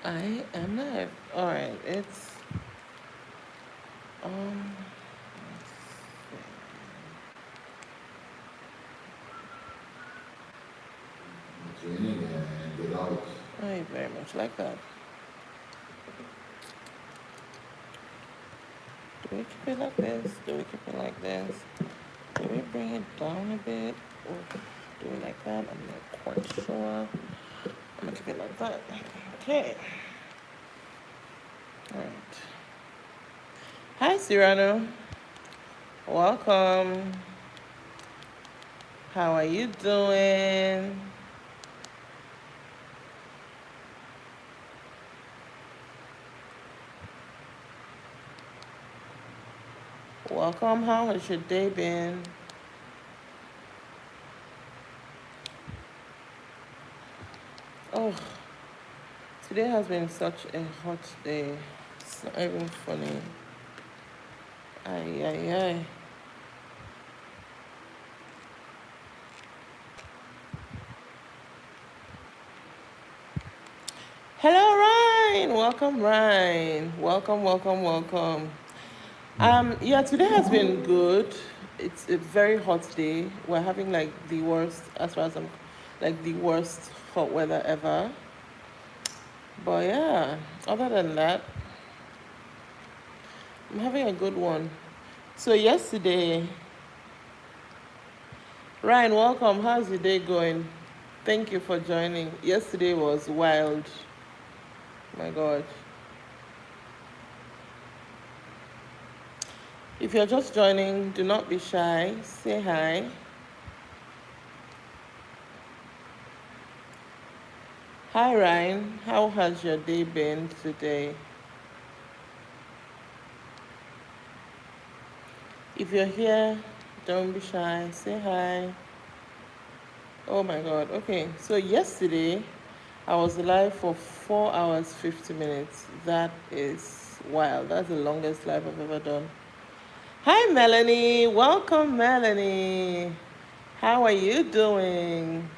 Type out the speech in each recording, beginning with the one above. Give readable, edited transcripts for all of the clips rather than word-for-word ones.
I am live. All right, it's um. Training and get out. I very much like that. Do we keep it like this? Do we keep it like this? Do we bring it down a bit, or do we like that? I'm not quite sure. I'm gonna keep it like that. Okay. All right. Hi, Cyrano. Welcome. How are you doing? Welcome. How has your day been? Oh, today has been such a hot day. It's not even funny. Ay, ay, ay. Hello, Ryan. Welcome, Ryan. Welcome, welcome, welcome. Yeah, today has been good. It's a very hot day. We're having like the worst, as far as I'm, like the worst hot weather ever. But yeah, other than that, I'm having a good one. So yesterday, Ryan, welcome. How's your day going? Thank you for joining. Yesterday was wild. My God. If you're just joining, do not be shy. Say hi. Hi, Ryan. How has your day been today? If you're here, don't be shy. Say hi. Oh my God. Okay. So, yesterday, I was live for 4 hours, 50 minutes. That is wild. That's the longest live I've ever done. Hi, Melanie. Welcome, Melanie. How are you doing?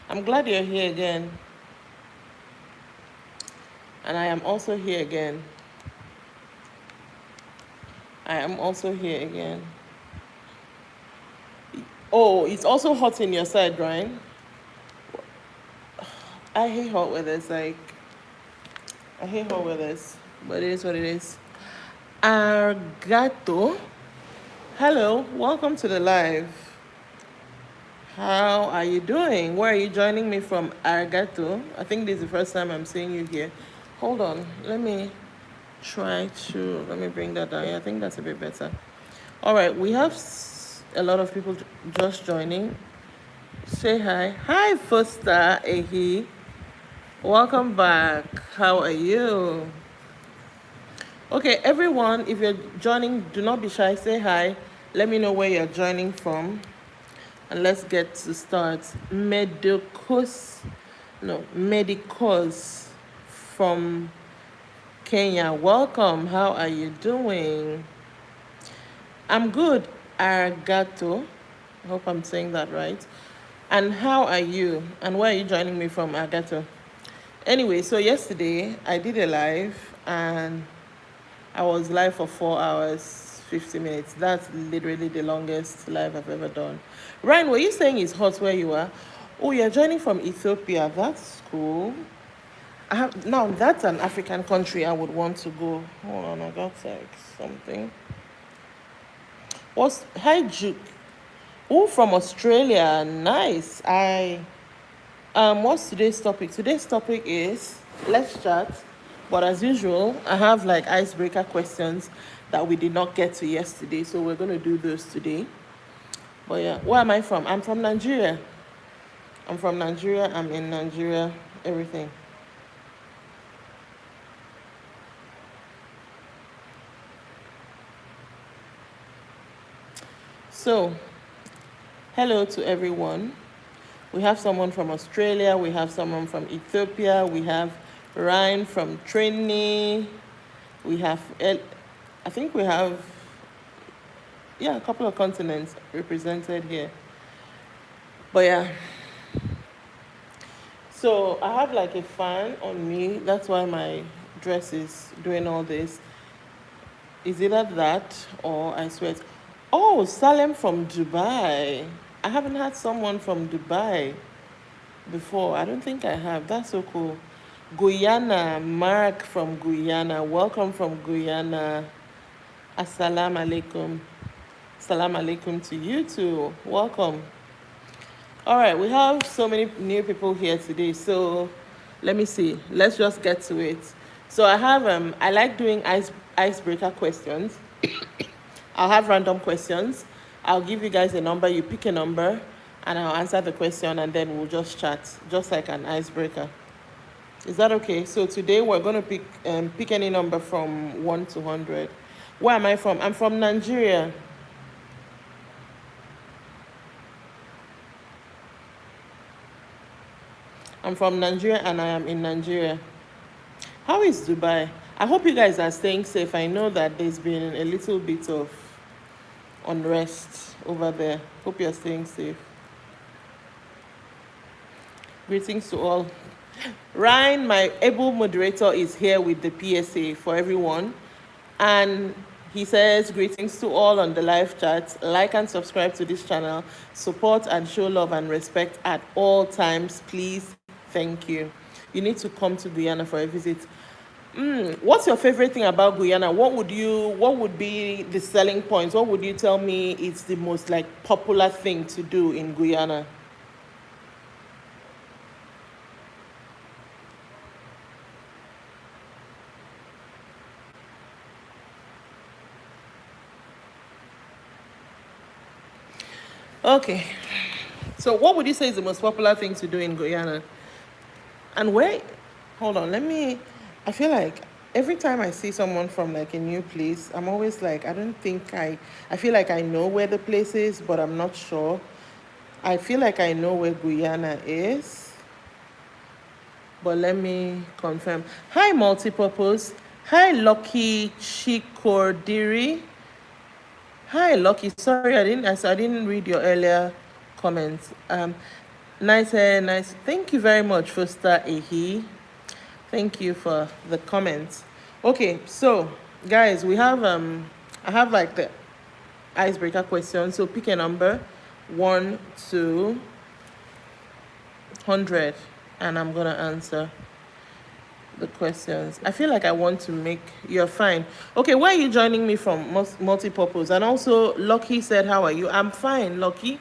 I'm glad you're here again. And I am also here again. I am also here again. Oh, it's also hot in your side, Ryan. I hate hot weathers. Like, I hate hot weathers. But it is what it is. Argato. Hello. Welcome to the live. How are you doing? Where are you joining me from, Argato? I think this is the first time I'm seeing you here. Hold on. Let me bring that down. Yeah, I think that's a bit better. All right. We have a lot of people just joining. Say hi. Hi, Foster Ehi. Welcome back. How are you? Okay, everyone, if you're joining, do not be shy. Say hi. Let me know where you're joining from. And let's get to start. Medicos from Kenya. Welcome. How are you doing? I'm good, Argato. I hope I'm saying that right. And how are you? And where are you joining me from, Argato? Anyway, so yesterday I did a live and I was live for 4 hours, 50 minutes. That's literally the longest live I've ever done. Ryan, were you saying it's hot where you are? Oh, you're joining from Ethiopia. That's cool. Now, that's an African country I would want to go. Hold on, I got like something. Hi, Juke. Oh, from Australia. Nice. What's today's topic? Today's topic is let's chat. But as usual, I have like icebreaker questions that we did not get to yesterday, so we're gonna do those today. But yeah, where am I from? I'm from Nigeria. I'm from Nigeria. I'm in Nigeria. Everything. So, hello to everyone. We have someone from Australia. We have someone from Ethiopia. We have Ryan from Trinity. We have, I think we have, yeah, a couple of continents represented here. But yeah, So I have like a fan on me. That's why my dress is doing all this. Is either that or I sweat. Oh, Salem from Dubai. I haven't had someone from Dubai before. I don't think I have. That's so cool. Guyana, Mark from Guyana. Welcome from Guyana. Assalamu alaikum. Assalamu alaikum to you too. Welcome. All right, we have so many new people here today. So let me see. Let's just get to it. So I like doing icebreaker questions. I'll have random questions. I'll give you guys a number, you pick a number, and I'll answer the question, and then we'll just chat, just like an icebreaker. Is that okay? So today we're going to pick any number from 1 to 100. Where am I from? I'm from Nigeria. I'm from Nigeria and I am in Nigeria. How is Dubai? I hope you guys are staying safe. I know that there's been a little bit of unrest over there. Hope you're staying safe. Greetings to all. Ryan, my able moderator, is here with the PSA for everyone. And he says, greetings to all on the live chat. Like and subscribe to this channel. Support and show love and respect at all times. Please, thank you. You need to come to Guyana for a visit. What's your favorite thing about Guyana? What would be the selling points? What would you tell me is the most like popular thing to do in Guyana? Okay. So what would you say is the most popular thing to do in Guyana? And where, hold on, I feel like every time I see someone from like a new place, I'm always like, I feel like I know where the place is, but I'm not sure. I feel like I know where Guyana is, but let me confirm. Hi, Multipurpose. Hi, Lucky Chikordiri. Hi, Lucky. Sorry, I didn't read your earlier comments. Nice hair, nice. Thank you very much, Foster Ehi. Thank you for the comments. Okay, so guys, I have like the icebreaker question. So pick a number, 1 to 100, and I'm gonna answer the questions. I feel like I want to make. You're fine. Okay, where are you joining me from? Multipurpose. And also, Lucky said, "How are you?" I'm fine, Lucky.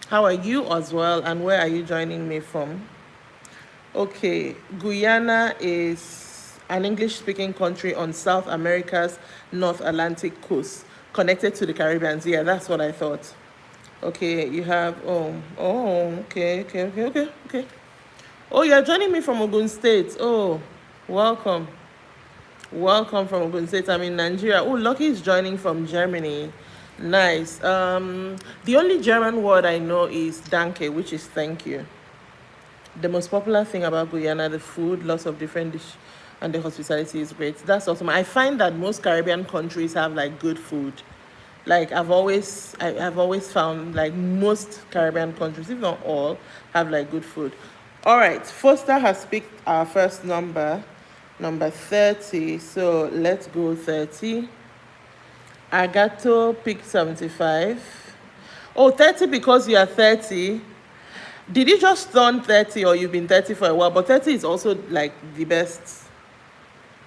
How are you as well? And where are you joining me from? Okay, Guyana is an English-speaking country on South America's North Atlantic coast, connected to the Caribbean. Yeah, that's what I thought. Okay, you have, okay. Oh, you're joining me from Ogun State. Oh, welcome. Welcome from Ogun State. I'm in Nigeria. Oh, Lucky is joining from Germany. Nice. The only German word I know is danke, which is thank you. The most popular thing about Guyana, the food, lots of different dish, and the hospitality is great. That's awesome. I find that most Caribbean countries have like good food. Like I've always found like most Caribbean countries, if not all, have like good food. All right, Foster has picked our first number 30. So let's go 30. Agato picked 75. Oh, 30 because you are 30. Did you just turn 30 or you've been 30 for a while? But 30 is also like the best.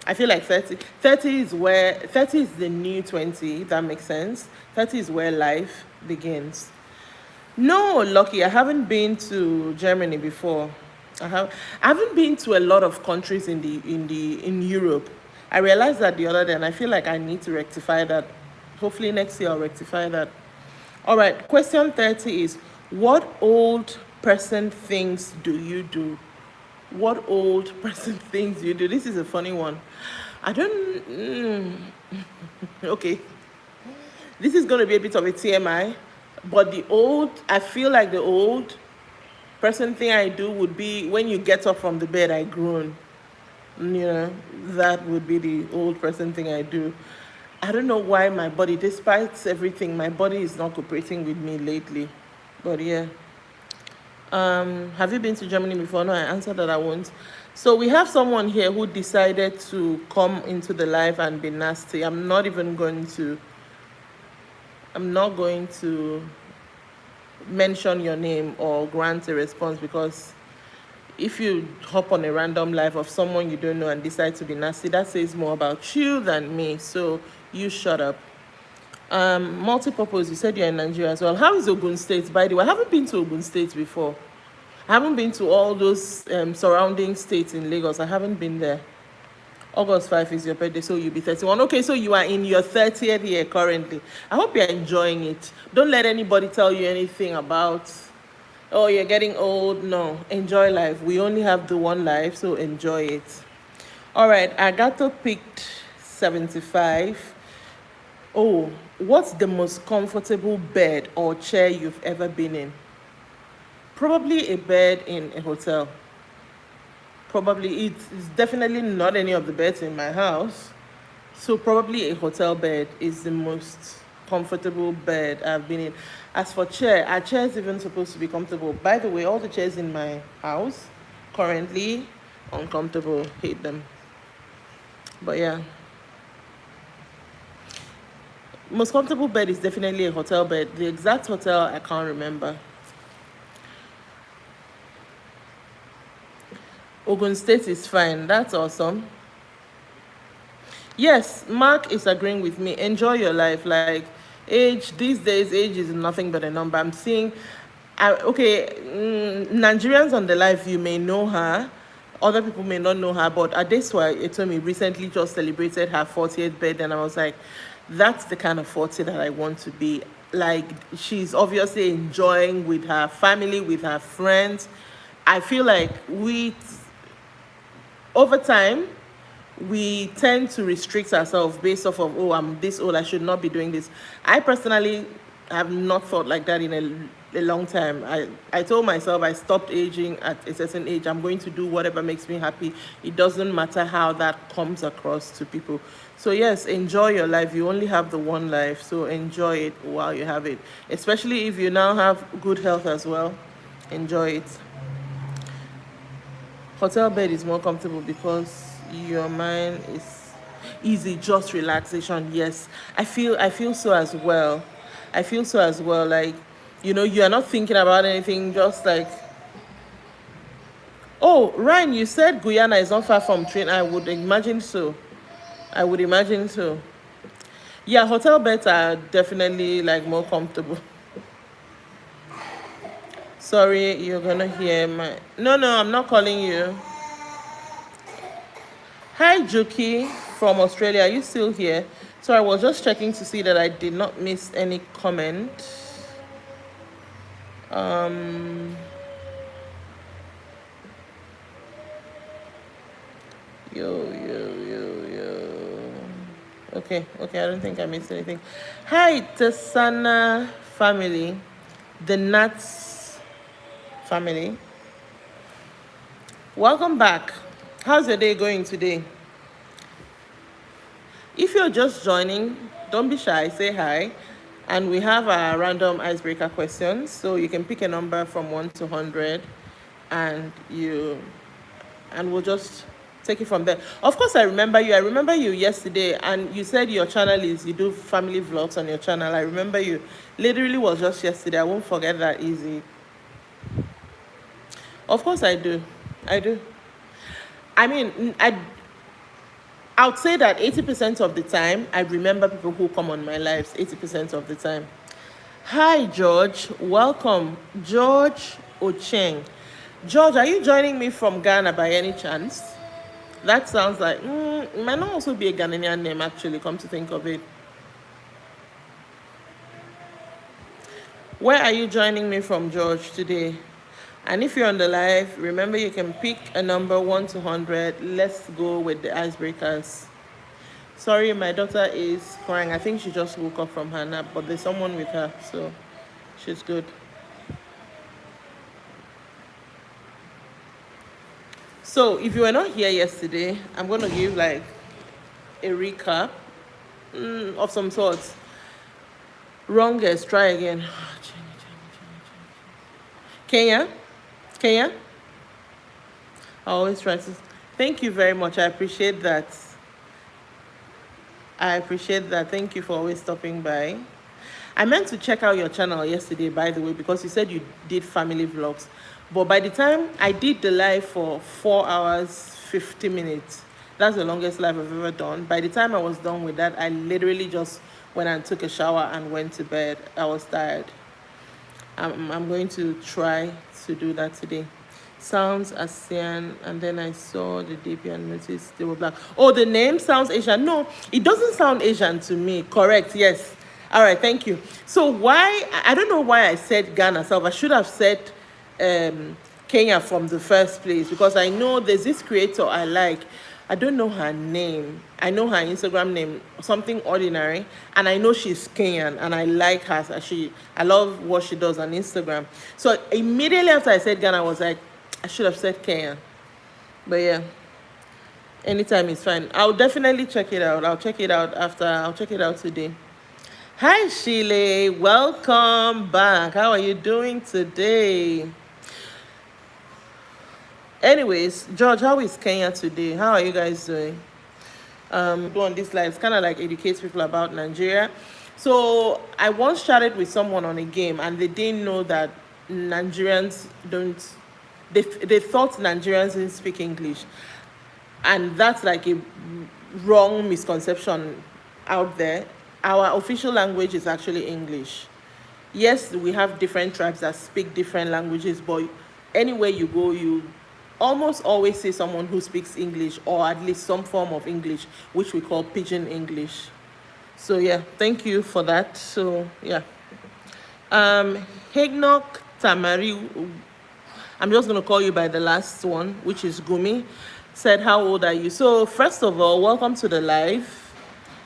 I feel like 30 is the new 20, if that makes sense. 30 is where life begins. No, Lucky, I haven't been to Germany before. I haven't been to a lot of countries in Europe. I realized that the other day, and I feel like I need to rectify that. Hopefully next year I'll rectify that. All right, question 30 is, what old person things do you do? What old person things do you do? This is a funny one. I don't. Okay. This is going to be a bit of a TMI, but I feel like the old person thing I do would be when you get up from the bed, I groan. That would be the old person thing I do. I don't know why my body, despite everything, my body is not cooperating with me lately. But yeah. Have you been to Germany before? No, I answered that I won't. So we have someone here who decided to come into the live and be nasty. I'm not going to mention your name or grant a response, because if you hop on a random live of someone you don't know and decide to be nasty, that says more about you than me. So you shut up. Multi-purpose, you said you're in Nigeria as well. How is Ogun State, by the way? I haven't been to Ogun State before. I haven't been to all those surrounding states in Lagos. I haven't been there. August 5 is your birthday, so you'll be 31. Okay, so you are in your 30th year currently. I hope you're enjoying it. Don't let anybody tell you anything about, oh, you're getting old. No, enjoy life. We only have the one life, so enjoy it. All right, Agato picked 75. Oh, what's the most comfortable bed or chair you've ever been in? Probably a bed in a hotel. Probably it's definitely not any of the beds in my house. So probably a hotel bed is the most comfortable bed I've been in. As for chair, are chairs even supposed to be comfortable? By the way, all the chairs in my house currently uncomfortable. Hate them. But yeah. Most comfortable bed is definitely a hotel bed. The exact hotel I can't remember. Ogun State is fine. That's awesome. Yes, Mark is agreeing with me. Enjoy your life. Like, age, these days, age is nothing but a number. I'm seeing, Nigerians on the live, you may know her. Other people may not know her, but Adeswa Etomi recently just celebrated her 40th birthday, and I was like, that's the kind of 40 that I want to be. Like, she's obviously enjoying with her family, with her friends. I feel like over time, we tend to restrict ourselves based off of, oh, I'm this old, I should not be doing this. I personally have not thought like that in a long time. I told myself I stopped aging at a certain age. I'm going to do whatever makes me happy. It doesn't matter how that comes across to people. So yes, enjoy your life. You only have the one life, so enjoy it while you have it. Especially if you now have good health as well, enjoy it. Hotel bed is more comfortable because your mind is easy, just relaxation. Yes, I feel so as well. I feel so as well. Like, you are not thinking about anything, just like, oh, Ryan, you said Guyana is not far from train. I would imagine so. I would imagine so. Yeah, hotel beds are definitely like more comfortable. Sorry, you're gonna hear my. No, I'm not calling you. Hi, Juki from Australia. Are you still here? So I was just checking to see that I did not miss any comment. Yo. Okay, I don't think I missed anything. Hi, Tasana family, the Nuts family. Welcome back. How's your day going today? If you're just joining, don't be shy, say hi. And we have our random icebreaker questions. So you can pick a number from 1 to 100 and we'll just take it from there. Of course, I remember you yesterday, and you said your channel you do family vlogs on your channel. I remember you. Literally was just yesterday. I won't forget that easy. Of course I do. I mean, I would say that 80% of the time, I remember people who come on my lives, 80% of the time. Hi, George. Welcome. George Ocheng. George, are you joining me from Ghana by any chance? That sounds like, it might not also be a Ghanaian name, actually, come to think of it. Where are you joining me from, George, today? And if you're on the live, remember you can pick a number 1 to 100. Let's go with the icebreakers. Sorry, my daughter is crying. I think she just woke up from her nap, but there's someone with her, so she's good. So if you were not here yesterday, I'm going to give like a recap of some sorts. Wrongest, try again. Kenya? Kenya? I always try to. Thank you very much. I appreciate that. I appreciate that. Thank you for always stopping by. I meant to check out your channel yesterday, by the way, because you said you did family vlogs. But by the time I did the live for 4 hours, 50 minutes, that's the longest live I've ever done. By the time I was done with that, I literally just went and took a shower and went to bed. I was tired. I'm going to try to do that today. Sounds ASEAN, and then I saw the DP and noticed they were black. Oh, the name sounds Asian. No, it doesn't sound Asian to me. Correct, yes. All right, thank you. So why, I don't know why I said Ghana South. I should have said Kenya from the first place, because I know there's this creator I like. I don't know her name. I know her Instagram name, something ordinary, and I know she's Kenyan, and I like her. I love what she does on Instagram. So immediately after I said Ghana, I was like, I should have said Kenya. But yeah, anytime is fine. I'll definitely check it out. I'll check it out today. Hi, Sheila. Welcome back. How are you doing today? Anyways, George, how is Kenya today? How are you guys doing? Do on this live, it's kind of like educates people about Nigeria. So I once chatted with someone on a game, and they didn't know that Nigerians don't. They thought Nigerians didn't speak English, and that's like a wrong misconception out there. Our official language is actually English. Yes, we have different tribes that speak different languages, but anywhere you go, you almost always see someone who speaks English, or at least some form of English, which we call pidgin English. So yeah, thank you for that. So yeah, Hegnock Tamari, I'm just going to call you by the last one, which is Gumi, said, how old are you? So first of all, welcome to the live.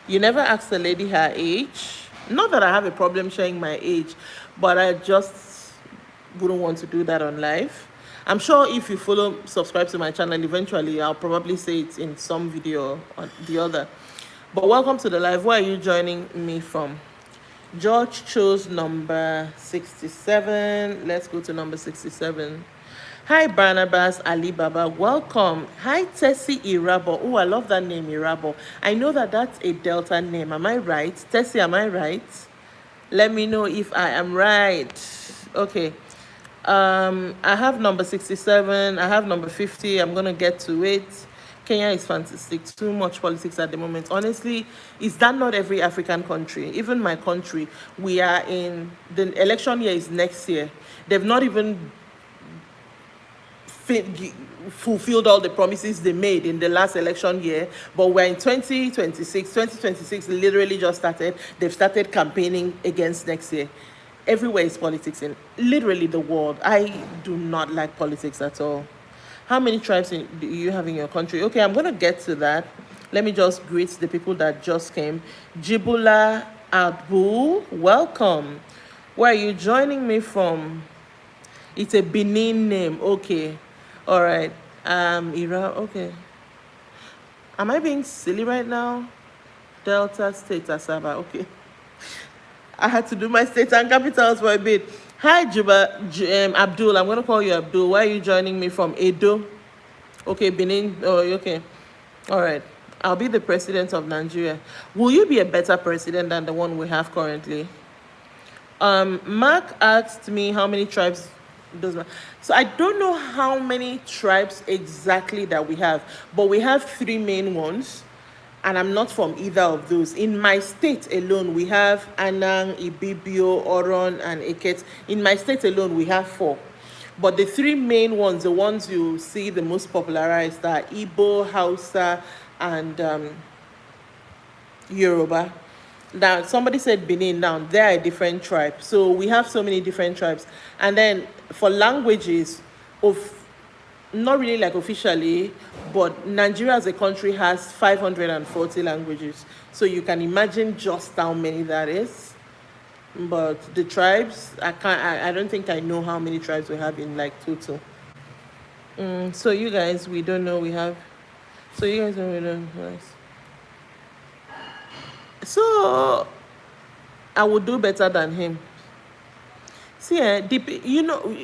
You never asked a lady her age. Not that I have a problem sharing my age, but I just wouldn't want to do that on live. I'm sure if you subscribe to my channel, eventually I'll probably say it in some video or the other. But welcome to the live. Where are you joining me from? George chose number 67. Let's go to number 67. Hi, Barnabas Ali Baba. Welcome. Hi, Tessie Irabo. Oh, I love that name, Irabo. I know that that's a Delta name. Am I right? Tessie, am I right? Let me know if I am right. Okay. I have number 67. I have number 50. I'm going to get to it. Kenya is fantastic. Too much politics at the moment. Honestly, is that not every African country? Even my country, we are in, the election year is next year. They've not even fulfilled all the promises they made in the last election year, but we're in 2026 literally just started. They've started campaigning against next year. Everywhere is politics in literally the world. I do not like politics at all. How many tribes do you have in your country? Okay, I'm going to get to that. Let me just greet the people that just came. Jibula Abu, welcome. Where are you joining me from? It's a Benin name. Okay. All right. Ira, okay. Am I being silly right now? Delta State Asaba, okay. I had to do my states and capitals for a bit. Hi, Abdul. I'm going to call you Abdul. Where are you joining me from? Edo? Okay, Benin. Oh, okay. All right. I'll be the president of Nigeria. Will you be a better president than the one we have currently? Mark asked me how many tribes does. So I don't know how many tribes exactly that we have, but we have 3 main ones, and I'm not from either of those. In my state alone, we have Anang, Ibibio, Oron, and Eket. In my state alone, we have 4. But the 3 main ones, the ones you see the most popularized, are Igbo, Hausa, and Yoruba. Now, somebody said Benin. Now, they're a different tribe. So we have so many different tribes. And then for languages, not really like officially, but Nigeria as a country has 540 languages. So you can imagine just how many that is. But the tribes, I don't think I know how many tribes we have in like total. So you guys, we don't know we have. So you guys don't know. Nice. So I would do better than him. See, you know,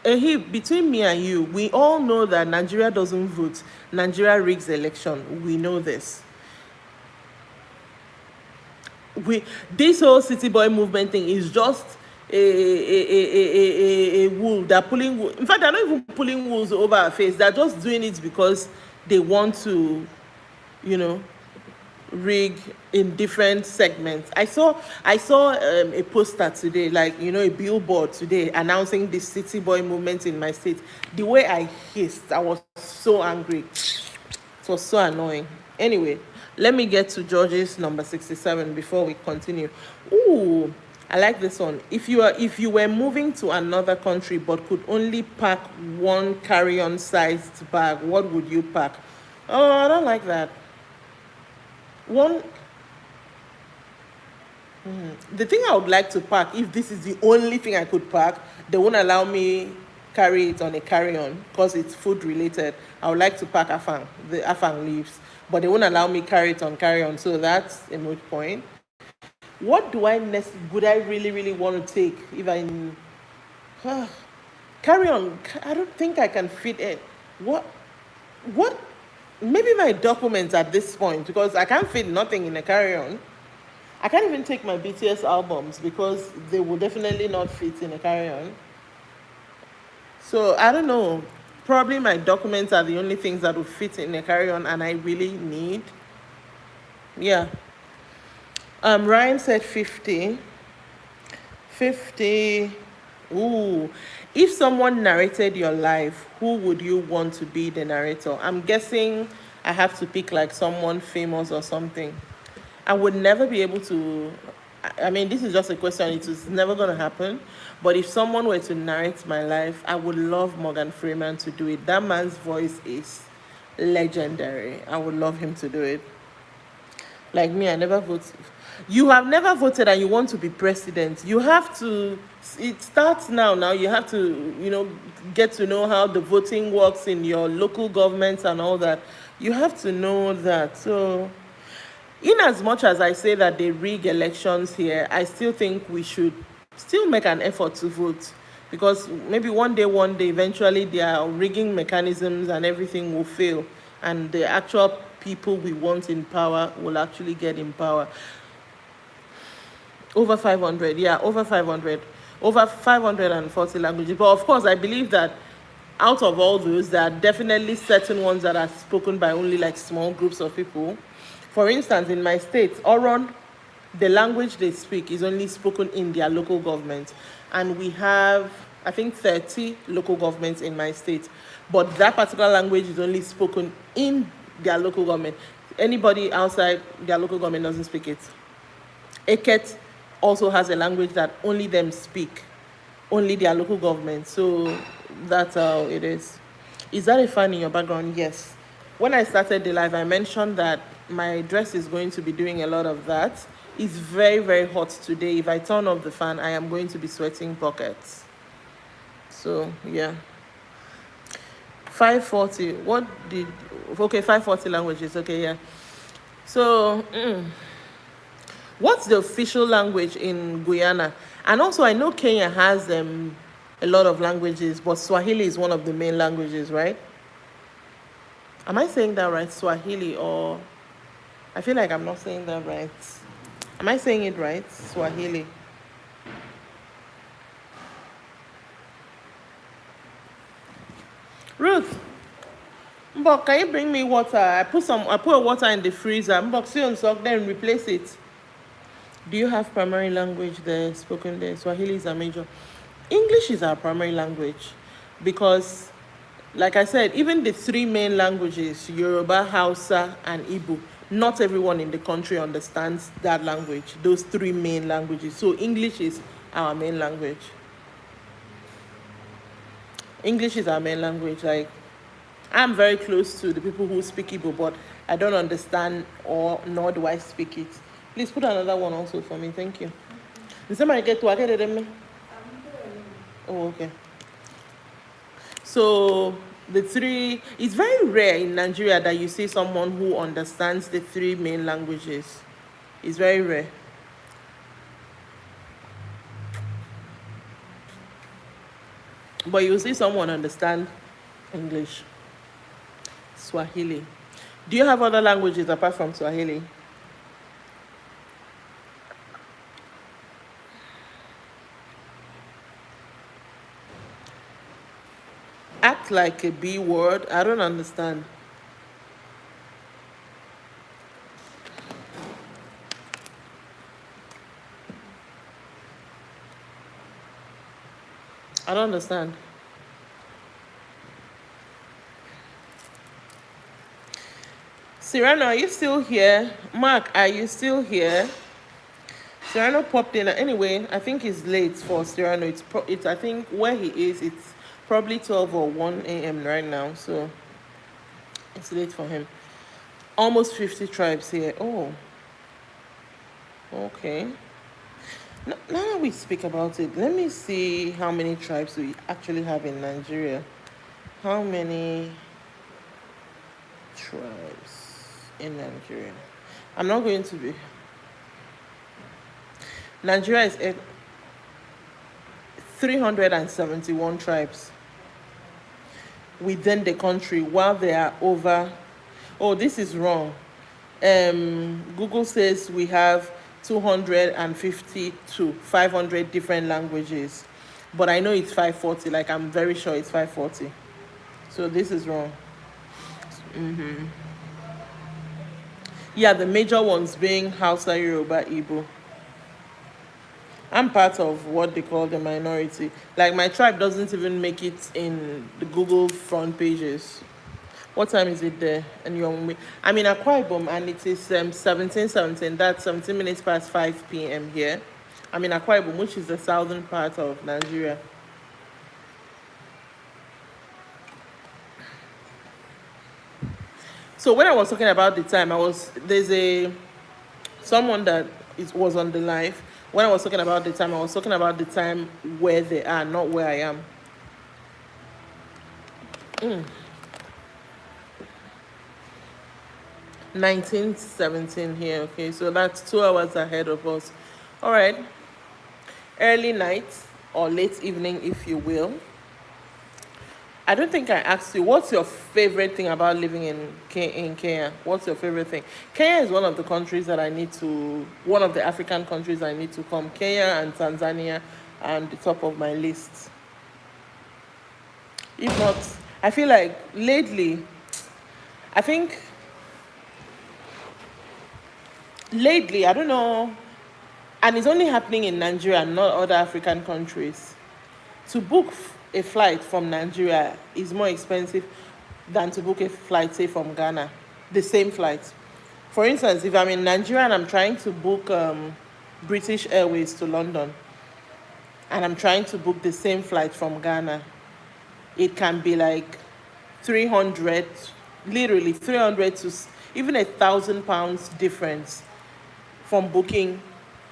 Between me and you, we all know that Nigeria doesn't vote. Nigeria rigs election. We know this. This whole city boy movement thing is just a wool. They're pulling wool. In fact, they're not even pulling wools over our face. They're just doing it because they want to, you know, rig in different segments. I saw a poster today, like, you know, a billboard today announcing the city boy movement in my state. The way I hissed, I was so angry. It was so annoying. Anyway, let me get to George's number 67 before we continue. Ooh, I like this one. If you were moving to another country but could only pack one carry-on sized bag, what would you pack? Oh, I don't like that. One The thing I would like to pack, if this is the only thing I could pack, they won't allow me carry it on a carry-on because it's food related. I would like to pack the afang leaves, but they won't allow me carry it on carry-on, so that's a moot point. What would I really, really want to take if I carry on? I don't think I can fit it. What? Maybe my documents at this point, because I can't fit nothing in a carry-on. I can't even take my BTS albums because they will definitely not fit in a carry-on. So I don't know. Probably my documents are the only things that will fit in a carry-on, and I really need. Yeah. Ryan said 50. 50. Ooh. If someone narrated your life, who would you want to be the narrator? I'm guessing I have to pick like someone famous or something. I would never be able to. I mean, this is just a question. It is never going to happen. But if someone were to narrate my life, I would love Morgan Freeman to do it. That man's voice is legendary. I would love him to do it. Like me, I never vote. You have never voted and you want to be president. You have to. It starts now. Now you have to, get to know how the voting works in your local governments and all that. You have to know that. So, in as much as I say that they rig elections here, I still think we should still make an effort to vote, because maybe one day, eventually their rigging mechanisms and everything will fail, and the actual people we want in power will actually get in power. Over 500, yeah, over 500, over 540 languages. But of course, I believe that out of all those, there are definitely certain ones that are spoken by only like small groups of people. For instance, in my state, Oron, the language they speak is only spoken in their local government. And we have, I think, 30 local governments in my state. But that particular language is only spoken in their local government. Anybody outside their local government doesn't speak it. Eket also has a language that only them speak, only their local government. So that's how it is. Is that a fan in your background? Yes. When I started the live, I mentioned that my dress is going to be doing a lot of that. It's very, very hot today. If I turn off the fan, I am going to be sweating buckets. So, yeah. 540. Okay, 540 languages. Okay, yeah. So, what's the official language in Guyana? And also, I know Kenya has a lot of languages, but Swahili is one of the main languages, right? Am I saying that right? Swahili, or I feel like I'm not saying that right. Am I saying it right? Swahili. Ruth, Mbok, can you bring me water? I put water in the freezer. Mbok, see on sock, then replace it. Do you have primary language there spoken there? Swahili is a major. English is our primary language because, like I said, even the three main languages, Yoruba, Hausa, and Igbo, not everyone in the country understands that language, those three main languages. So English is our main language. English is our main language. Like, I'm very close to the people who speak Igbo, but I don't understand, or nor do I speak it. Please put another one also for me. Thank you. Oh, okay. So it's very rare in Nigeria that you see someone who understands the three main languages. It's very rare. But you see someone understand English. Swahili. Do you have other languages apart from Swahili? Act like a B word. I don't understand. I don't understand. Cyrano, are you still here? Mark, are you still here? Cyrano popped in. Anyway, I think it's late for Cyrano. It's I think where he is, it's probably 12 or 1 a.m. right now. So it's late for him. Almost 50 tribes here. Oh, okay. Now that we speak about it, let me see how many tribes we actually have in Nigeria. How many tribes in Nigeria? I'm not going to be. Nigeria is 371 tribes within the country, while there are over. Oh, this is wrong. Google says we have 250 to 500 different languages, but I know it's 540. Like, I'm very sure it's 540. So this is wrong. Yeah, the major ones being Hausa, Yoruba, Igbo. I'm part of what they call the minority. Like, my tribe doesn't even make it in the Google front pages. What time is it there? And I'm in Akwa Ibom, and it is 17:17. That's 17 minutes past 5 p.m. here. I'm in Akwa Ibom, which is the southern part of Nigeria. So when I was talking about the time, there's someone that was on the live. When I was talking about the time, I was talking about the time where they are, not where I am. 1917 here. Okay, so that's 2 hours ahead of us. All right, early night or late evening, if you will. I don't think I asked you, what's your favorite thing about living in Kenya? What's your favorite thing? Kenya is one of the countries that one of the African countries I need to come. Kenya and Tanzania are on the top of my list. If not, I feel like lately, I don't know, and it's only happening in Nigeria, not other African countries. To book a flight from Nigeria is more expensive than to book a flight, say, from Ghana. The same flight. For instance, if I'm in Nigeria and I'm trying to book British Airways to London, and I'm trying to book the same flight from Ghana, it can be like 300, literally 300 to even £1,000 difference from booking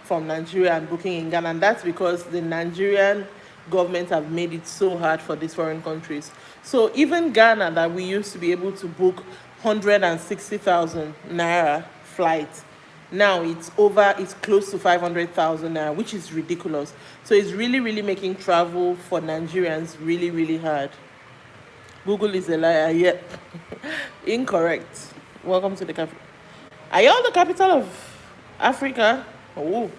from Nigeria and booking in Ghana. And that's because the Nigerian government have made it so hard for these foreign countries. So even Ghana, that we used to be able to book 160,000 naira flight, now it's close to 500,000 naira, which is ridiculous. So it's really, really making travel for Nigerians really, really hard. Google is a liar. Yep. Incorrect. Welcome to the capital. Are y'all the capital of Africa? Oh.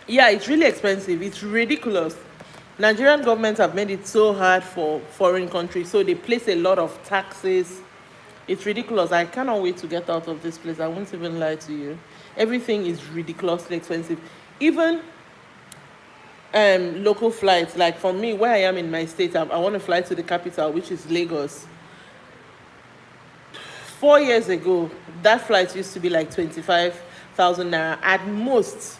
Yeah, it's really expensive. It's ridiculous. Nigerian governments have made it so hard for foreign countries, so they place a lot of taxes. It's ridiculous. I cannot wait to get out of this place. I won't even lie to you. Everything is ridiculously expensive. Even local flights. Like, for me, where I am in my state, I want to fly to the capital, which is Lagos. 4 years ago, that flight used to be like 25,000 naira, at most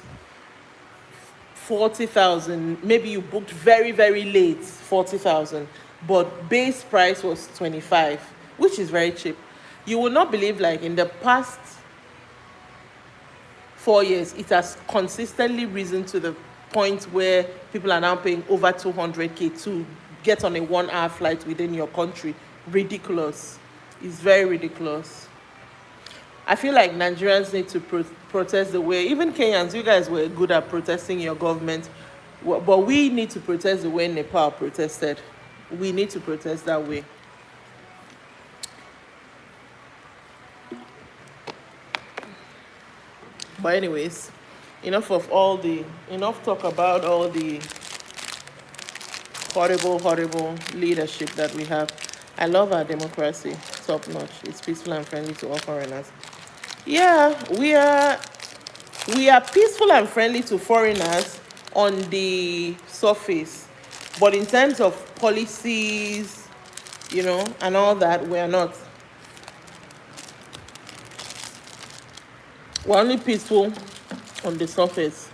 40,000. Maybe you booked very, very late, 40,000, but base price was 25, which is very cheap. You will not believe, like, in the past 4 years, it has consistently risen to the point where people are now paying over 200k to get on a 1 hour flight within your country. Ridiculous. It's very ridiculous. I feel like Nigerians need to protest the way, even Kenyans, you guys were good at protesting your government But we need to protest the way Nepal protested. We need to protest that way. But anyways, enough talk about all the horrible leadership that we have. I love our democracy, top notch. It's peaceful and friendly to all foreigners. Yeah, we are peaceful and friendly to foreigners on the surface, but in terms of policies, and all that, we are not. We're only peaceful on the surface.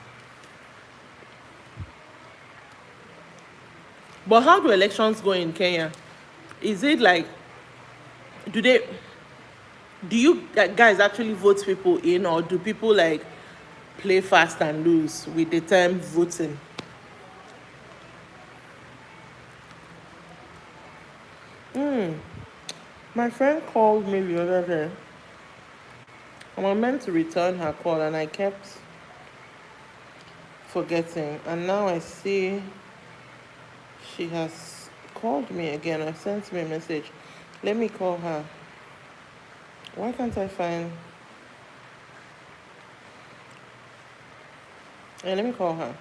But how do elections go in Kenya? Is it like, do you guys actually vote people in, or do people like play fast and loose with the term voting? My friend called me the other day, and I meant to return her call, and I kept forgetting. And now I see she has called me again or sent me a message. Let me call her. Why can't I find... let me call her.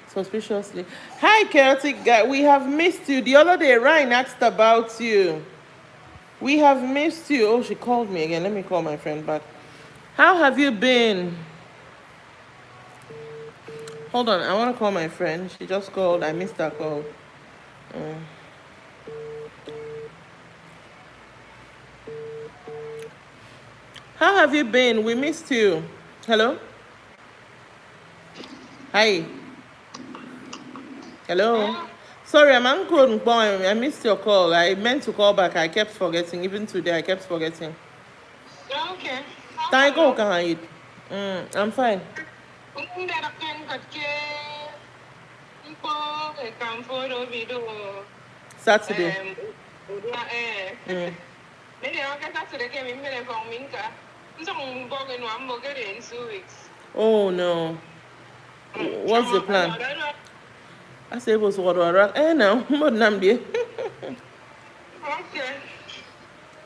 Suspiciously. Hi, chaotic guy. We have missed you. The other day, Ryan asked about you. We have missed you. Oh, she called me again. Let me call my friend back. How have you been? Hold on. I want to call my friend. She just called. I missed her call. How have you been? We missed you. Hello? Hi. Hello? Sorry, I'm Uncle Boy. I missed your call. I meant to call back. I kept forgetting. Even today, I kept forgetting. Okay. Thank you, Kahit. I'm fine. Saturday. Oh no. What's the plan? I say it was water. No, but Nambi. Okay.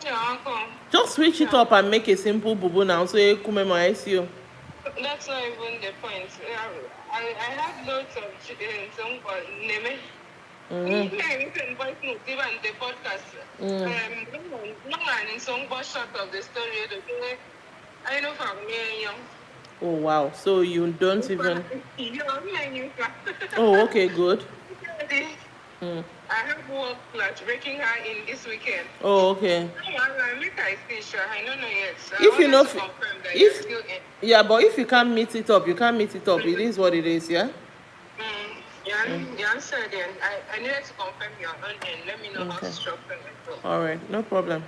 Yeah, Uncle. Just switch it up and make a simple bubu now so you come memorize you. That's not even the point. I have loads of some name. Even the podcast. No one in some short of the story. I know from me. Oh wow. So you don't even... Oh, okay, good. I have work class breaking her in this weekend. Oh, okay. I don't know yet. So If you know, but if you can't meet it up, you can't meet it up. It is what it is, yeah? You answered then. I needed to confirm your own and let me know how to structure myself. All right, no problem.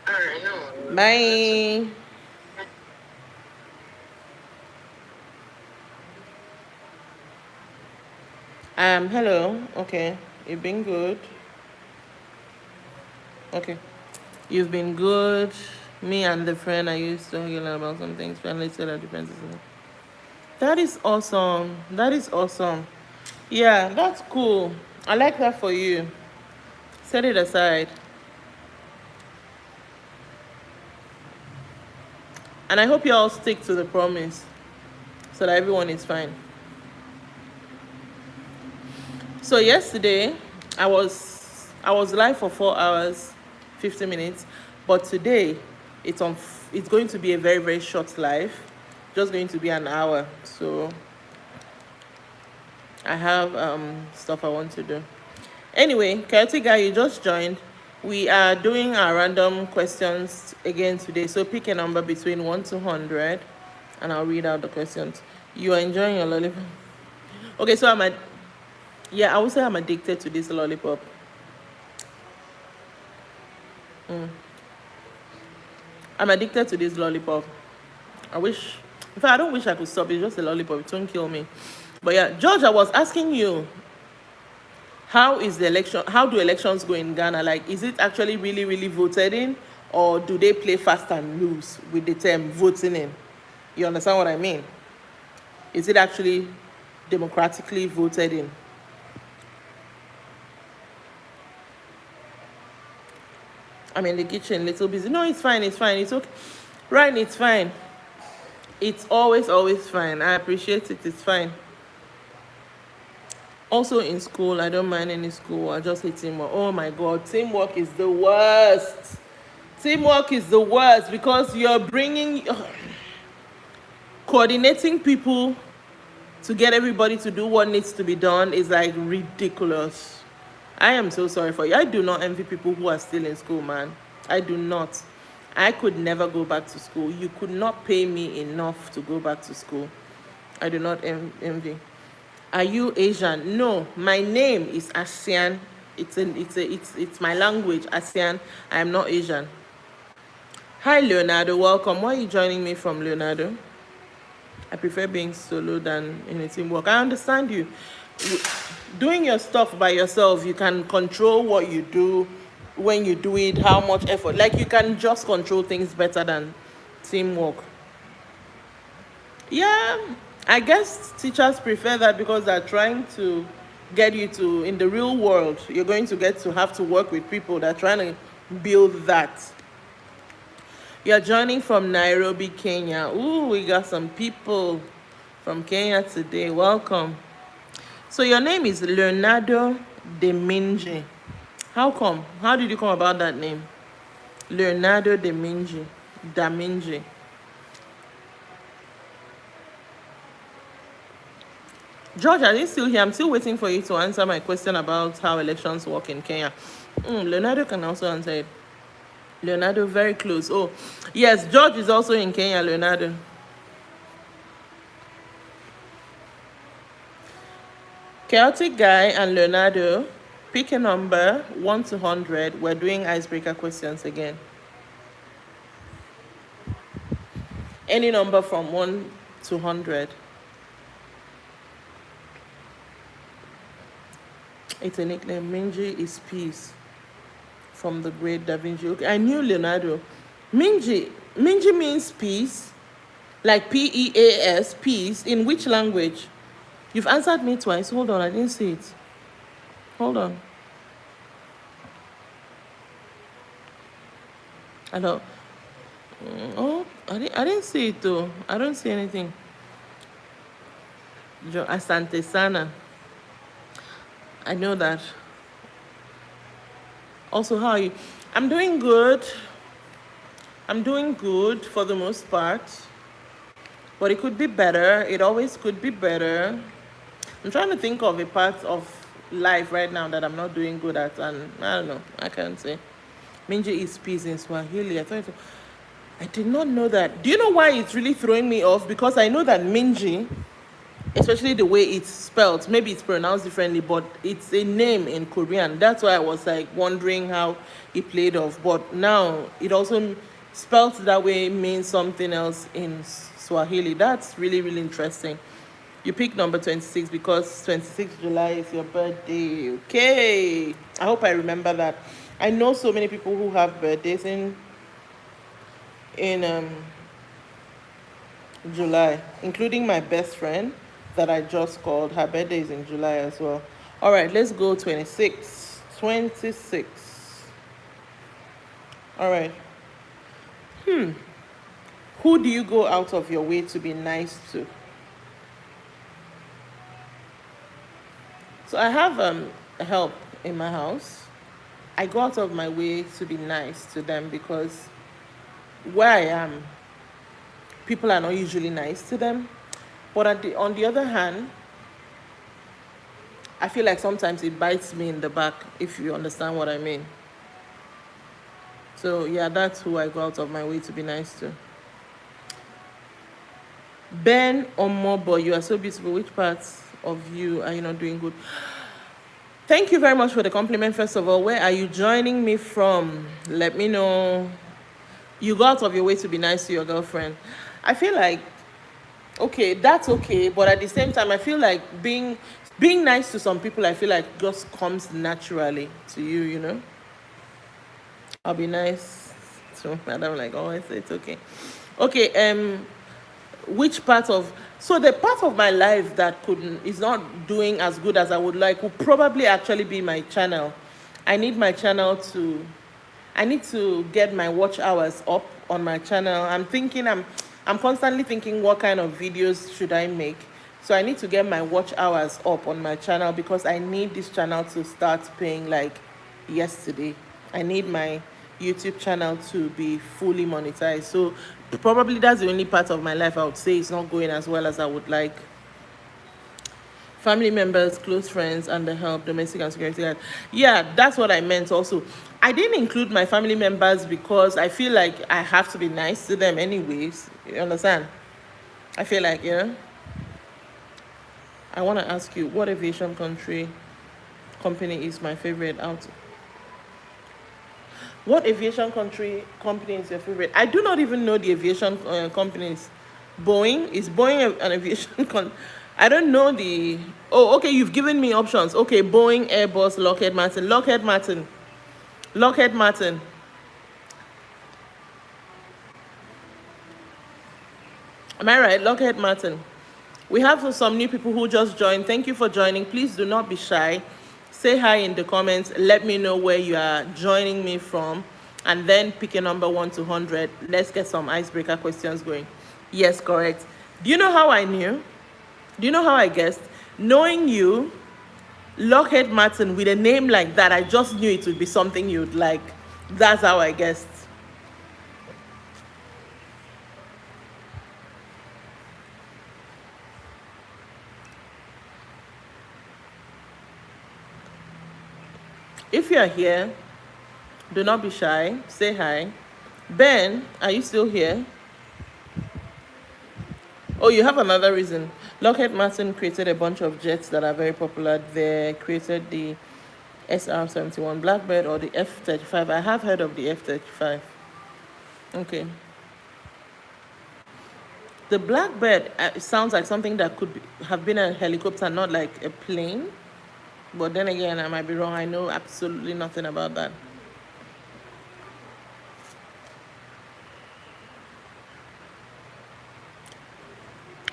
All right, no. Bye. Hello. Okay, you've been good. Okay, you've been good. Me and the friend I used to argue about some things. Finally said our differences. That is awesome. That is awesome. Yeah, that's cool. I like that for you. Set it aside. And I hope you all stick to the promise so that everyone is fine. So yesterday, I was live for 4 hours, 50 minutes. But today, it's going to be a very, very short live. Just going to be an hour. So I have stuff I want to do. Anyway, chaotic guy, you just joined. We are doing our random questions again today. So pick a number between 1 to 100, and I'll read out the questions. You are enjoying your lollipop? Okay, so I would say I'm addicted to this lollipop. I'm addicted to this lollipop. In fact, I don't wish I could stop. It's just a lollipop. It won't kill me. But yeah, George, I was asking you, how do elections go in Ghana? Like, is it actually really, really voted in? Or do they play fast and loose with the term voting in? You understand what I mean? Is it actually democratically voted in. I'm in the kitchen, little busy. No, it's fine, it's fine, it's okay. Right, it's fine. It's always fine. I appreciate it, it's fine. Also in school, I don't mind any school. I just hate teamwork. Oh my God, teamwork is the worst. Teamwork is the worst because you're bringing, coordinating people to get everybody to do what needs to be done is like ridiculous. I am so sorry for you. I do not envy people who are still in school, man. I do not. I could never go back to school. You could not pay me enough to go back to school. I do not envy. Are you Asian? No, my name is ASEAN. It's my language, ASEAN. I am not Asian. Hi, Leonardo. Welcome. Why are you joining me from, Leonardo? I prefer being solo than in a teamwork. I understand you. Doing your stuff by yourself, you can control what you do, when you do it, how much effort. Like, you can just control things better than teamwork. Yeah, I guess teachers prefer that because they're trying to get you to, in the real world, you're going to get to have to work with people that are trying to build that. You're joining from Nairobi, Kenya. Ooh, we got some people from Kenya today. Welcome. So your name is Leonardo Deminji. How come? How did you come about that name? Leonardo Deminji. Daminji. George, are you still here? I'm still waiting for you to answer my question about how elections work in Kenya. Leonardo can also answer it. Leonardo, very close. Oh, yes, George is also in Kenya, Leonardo. Chaotic Guy and Leonardo, pick a number, 1 to 100. We're doing icebreaker questions again. Any number from 1 to 100. It's a nickname. Minji is peace. From the great Da Vinci. Okay, I knew Leonardo. Minji means peace, like P-E-A-S, peace. In which language? You've answered me twice. Hold on, I didn't see it. Hold on. I don't. Oh, I didn't see it though. I don't see anything. Asante Sana. I know that. Also, how are you? I'm doing good. I'm doing good for the most part. But it could be better. It always could be better. I'm trying to think of a part of life right now that I'm not doing good at, and I don't know. I can't say. Minji is peace in Swahili. I did not know that. Do you know why it's really throwing me off? Because I know that Minji, especially the way it's spelled, maybe it's pronounced differently, but it's a name in Korean. That's why I was like wondering how it played off. But now it also spelled that way means something else in Swahili. That's really, really interesting. You pick number 26 because 26 July is your birthday. Okay. I hope I remember that. I know so many people who have birthdays in July, including my best friend that I just called. Her birthday is in July as well. All right, let's go 26. 26. All right. Who do you go out of your way to be nice to? So I have help in my house. I go out of my way to be nice to them because where I am, people are not usually nice to them. But on the other hand, I feel like sometimes it bites me in the back, if you understand what I mean. So yeah, that's who I go out of my way to be nice to. Ben Omobo, you are so beautiful. Which parts of you are you not doing good? Thank you very much for the compliment, first of all. Where are you joining me from? Let me know. You go out of your way to be nice to your girlfriend. I feel like, okay, that's okay. But at the same time, I feel like being nice to some people, I feel like just comes naturally to you, you know? I'll be nice to Madam, like, oh, it's okay. Okay, which part of, so the part of my life that couldn't is not doing as good as I would like would probably actually be my channel. I need my channel to, I need to get my watch hours up on my channel. I'm constantly thinking what kind of videos should I make. So I need to get my watch hours up on my channel because I need this channel to start paying like yesterday. I need my YouTube channel to be fully monetized. So probably that's the only part of my life I would say is not going as well as I would like. Family members, close friends, and the help, domestic and security guard. Yeah, that's what I meant also. I didn't include my family members because I feel like I have to be nice to them anyways. You understand? I feel like, yeah. I want to ask you, what aviation company is my favorite out? What aviation company is your favorite? I do not even know the aviation companies. Boeing? Is Boeing an aviation I don't know the... Oh, okay, you've given me options. Okay, Boeing, Airbus, Lockheed Martin. Lockheed Martin. Lockheed Martin. Am I right? Lockheed Martin. We have some new people who just joined. Thank you for joining. Please do not be shy. Say hi in the comments. Let me know where you are joining me from. And then pick a number 1 to 100. Let's get some icebreaker questions going. Yes, correct. Do you know how I knew? Do you know how I guessed? Knowing you, Lockheed Martin, with a name like that, I just knew it would be something you'd like. That's how I guessed. If you are here, do not be shy. Say hi. Ben, are you still here? Oh, you have another reason. Lockheed Martin created a bunch of jets that are very popular. They created the SR-71 Blackbird or the F-35. I have heard of the F-35. Okay. The Blackbird sounds like something that could have been a helicopter, not like a plane. But then again, I might be wrong. I know absolutely nothing about that.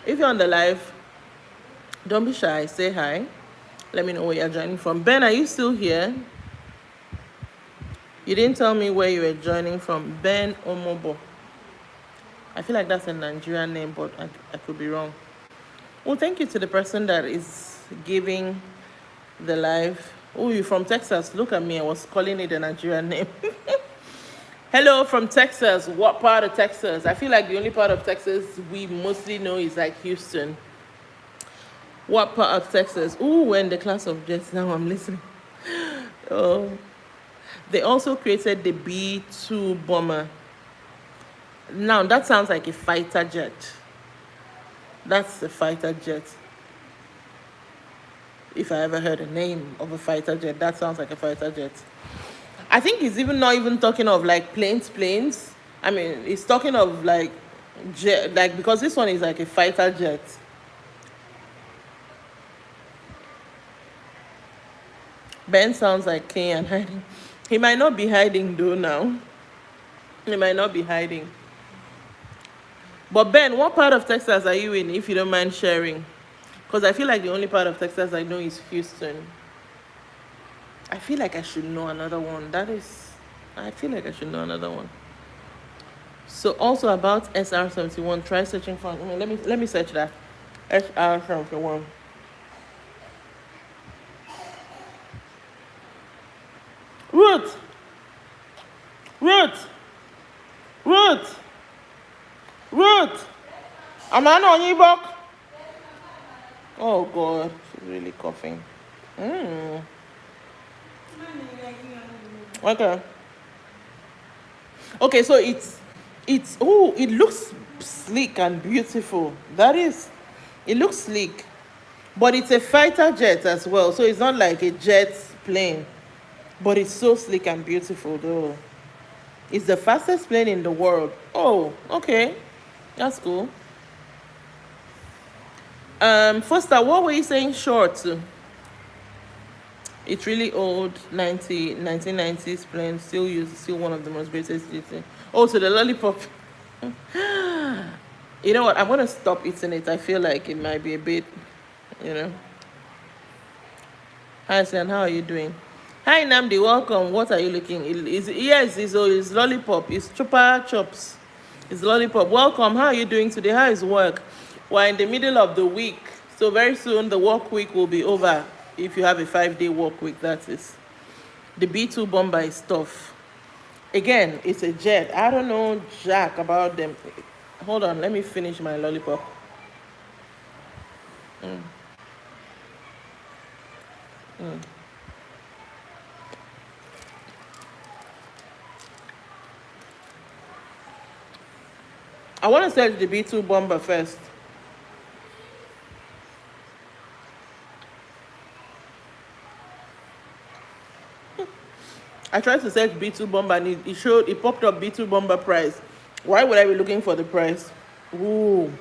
If you're on the live, don't be shy. Say hi. Let me know where you're joining from. Ben, are you still here? You didn't tell me where you were joining from. Ben Omobo. I feel like that's a Nigerian name, but I could be wrong. Well, thank you to the person that is giving the live. Oh, you're from Texas. Look at me. I was calling it a Nigerian name. Hello from Texas. What part of Texas? I feel like the only part of Texas we mostly know is like Houston. What part of Texas? Ooh, we're in the class of jets now. I'm listening. Oh, they also created the B-2 bomber. Now that sounds like a fighter jet. That's a fighter jet. If I ever heard a name of a fighter jet, that sounds like a fighter jet. I think he's even not even talking of like planes. I mean, he's talking of like jet, like, because this one is like a fighter jet. Ben sounds like Kenyan hiding. He might not be hiding though now. He might not be hiding. But Ben, what part of Texas are you in, if you don't mind sharing? Because I feel like the only part of Texas I know is Houston. I feel like I should know another one. I feel like I should know another one. So also about SR-71, try searching for, let me search that. SR-71. Ruth! Am I on your book? Oh God, she's really coughing. Okay, so it looks sleek and beautiful. It looks sleek. But it's a fighter jet as well, so it's not like a jet plane. But it's so sleek and beautiful though. It's the fastest plane in the world. Oh, okay. That's cool. Foster, what were you saying short? It's really old, 1990s plane, still one of the most greatest. Oh, so the lollipop. You know what? I'm gonna stop eating it. I feel like it might be a bit, you know. Hi, Sen. How are you doing? Hi, Namdi. Welcome. What are you looking? Yes, it's lollipop. It's chupa chops. It's lollipop. Welcome. How are you doing today? How is work? We're in the middle of the week, so very soon the work week will be over. If you have a 5-day work week, that is. The B2 bomber is tough. Again, it's a jet. I don't know jack about them. Hold on, let me finish my lollipop. I want to search the B2 bomber first. I tried to search B2 bomber and it popped up B2 bomber price. Why would I be looking for the price? Ooh.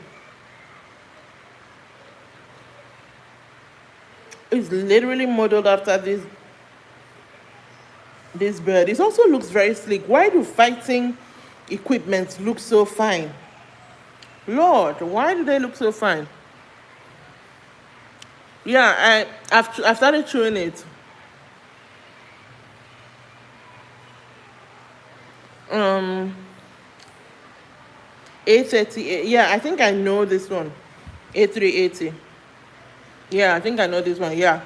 It's literally modeled after this bird. It also looks very sleek. Why do fighting equipment look so fine? Lord, why do they look so fine? Yeah, I've started chewing it. 838. Yeah, I think I know this one. A380. Yeah, I think I know this one. Yeah,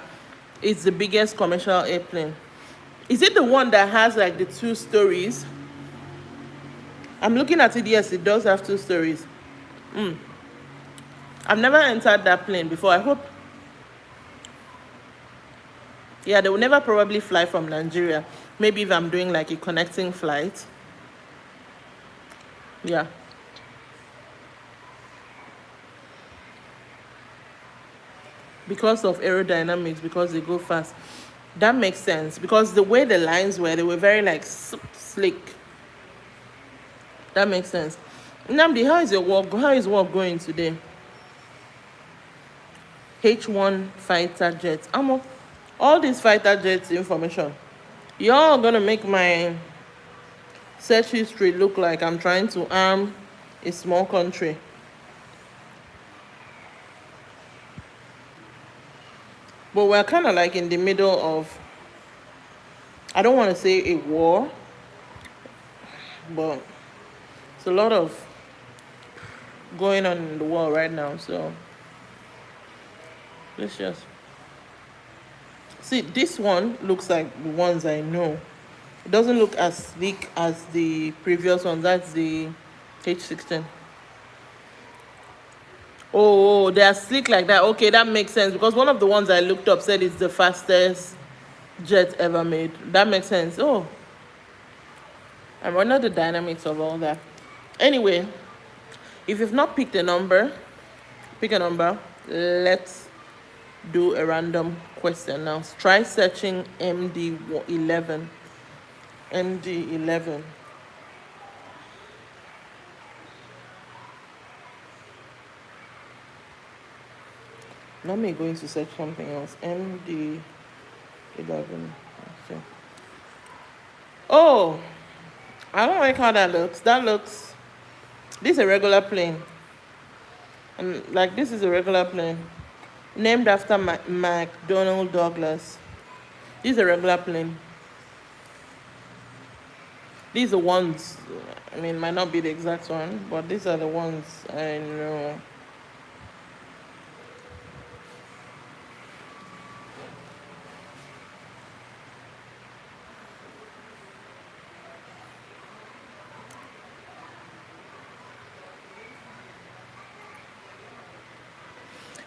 it's the biggest commercial airplane. Is it the one that has like the 2 stories? I'm looking at it. Yes, it does have 2 stories. I've never entered that plane before. I hope. Yeah, they will never probably fly from Nigeria. Maybe if I'm doing like a connecting flight. Yeah. Because of aerodynamics, because they go fast. That makes sense. Because the way the lines were, they were very like slick. That makes sense. Namdi, how is your work? How is work going today? H1 fighter jets. All these fighter jets information. Y'all gonna make my search history look like I'm trying to arm a small country. But we're kind of like in the middle of, I don't want to say a war, but it's a lot of going on in the world right now. So let's just see. This one looks like the ones I know. It doesn't look as sleek as the previous one. That's the H16. Oh, they are sleek like that. Okay, that makes sense because one of the ones I looked up said it's the fastest jet ever made. That makes sense. Oh, I wonder the dynamics of all that. Anyway, if you've not picked a number, pick a number. Let's do a random question now. Try searching MD11. MD11. Not me going to search something else. MD11. Okay. Oh, I don't like how that looks. This is a regular plane. And like this is a regular plane. Named after McDonnell Douglas. This is a regular plane. These are ones, I mean, might not be the exact one, but these are the ones I know.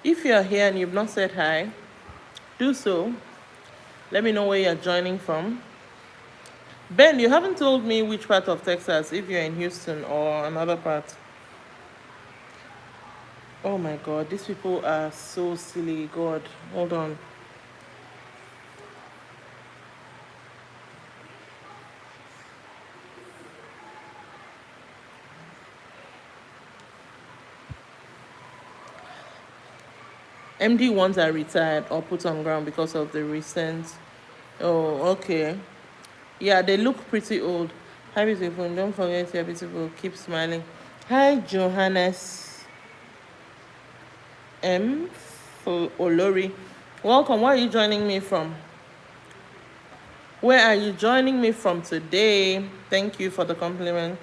If you're here and you've not said hi, do so. Let me know where you're joining from. Ben, you haven't told me which part of Texas, if you're in Houston or another part. Oh my God, these people are so silly. God, hold on. MD ones are retired or put on ground because of the recent. Oh, okay. Yeah, they look pretty old. Hi, beautiful. Don't forget you're beautiful. Keep smiling. Hi, Johannes. M. Olori. Welcome. Where are you joining me from? Where are you joining me from today? Thank you for the compliment.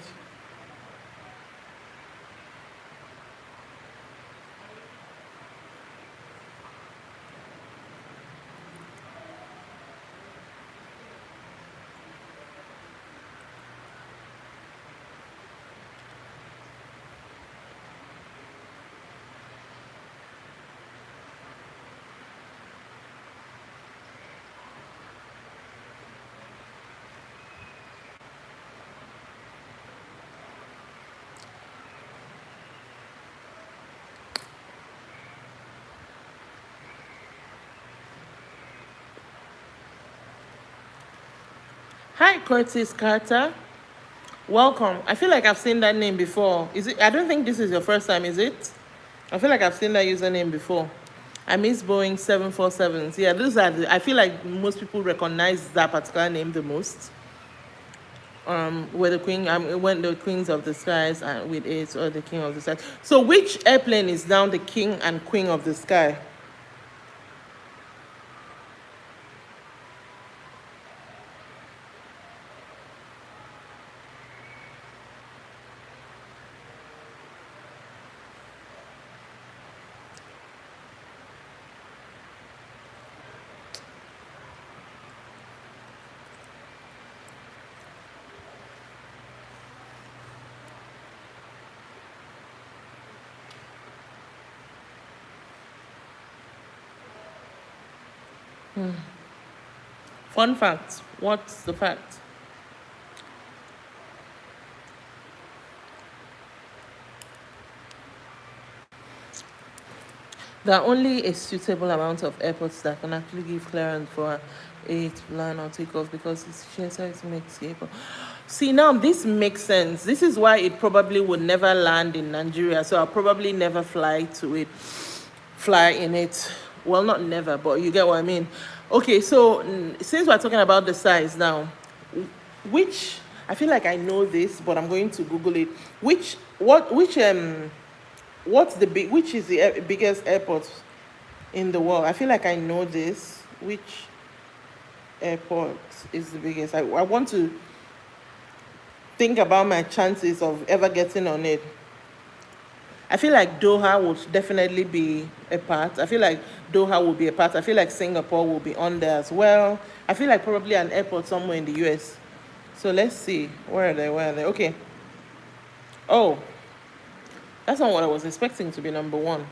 Hi, Curtis Carter. Welcome. I feel like I've seen that name before. Is it? I don't think this is your first time, is it? I feel like I've seen that username before. I miss Boeing 747s. Yeah, those are. I feel like most people recognize that particular name the most. Where the queen, when the queens of the skies and with it, or the king of the skies. So, which airplane is now the king and queen of the sky? Fun fact. What's the fact? There are only a suitable amount of airports that can actually give clearance for it to land or take off because its sheer size makes the airport. See, now this makes sense. This is why it probably would never land in Nigeria. So I'll probably never fly in it. Well, not never, but you get what I mean. Okay, so since we're talking about the size now, which I feel like I know this, but I'm going to Google it. Which is the biggest airport in the world? I feel like I know this. Which airport is the biggest? I want to think about my chances of ever getting on it. I feel like Doha would definitely be a part. I feel like Doha will be a part. I feel like Singapore will be on there as well. I feel like probably an airport somewhere in the US. So let's see. Where are they? Okay. Oh, that's not what I was expecting to be number one.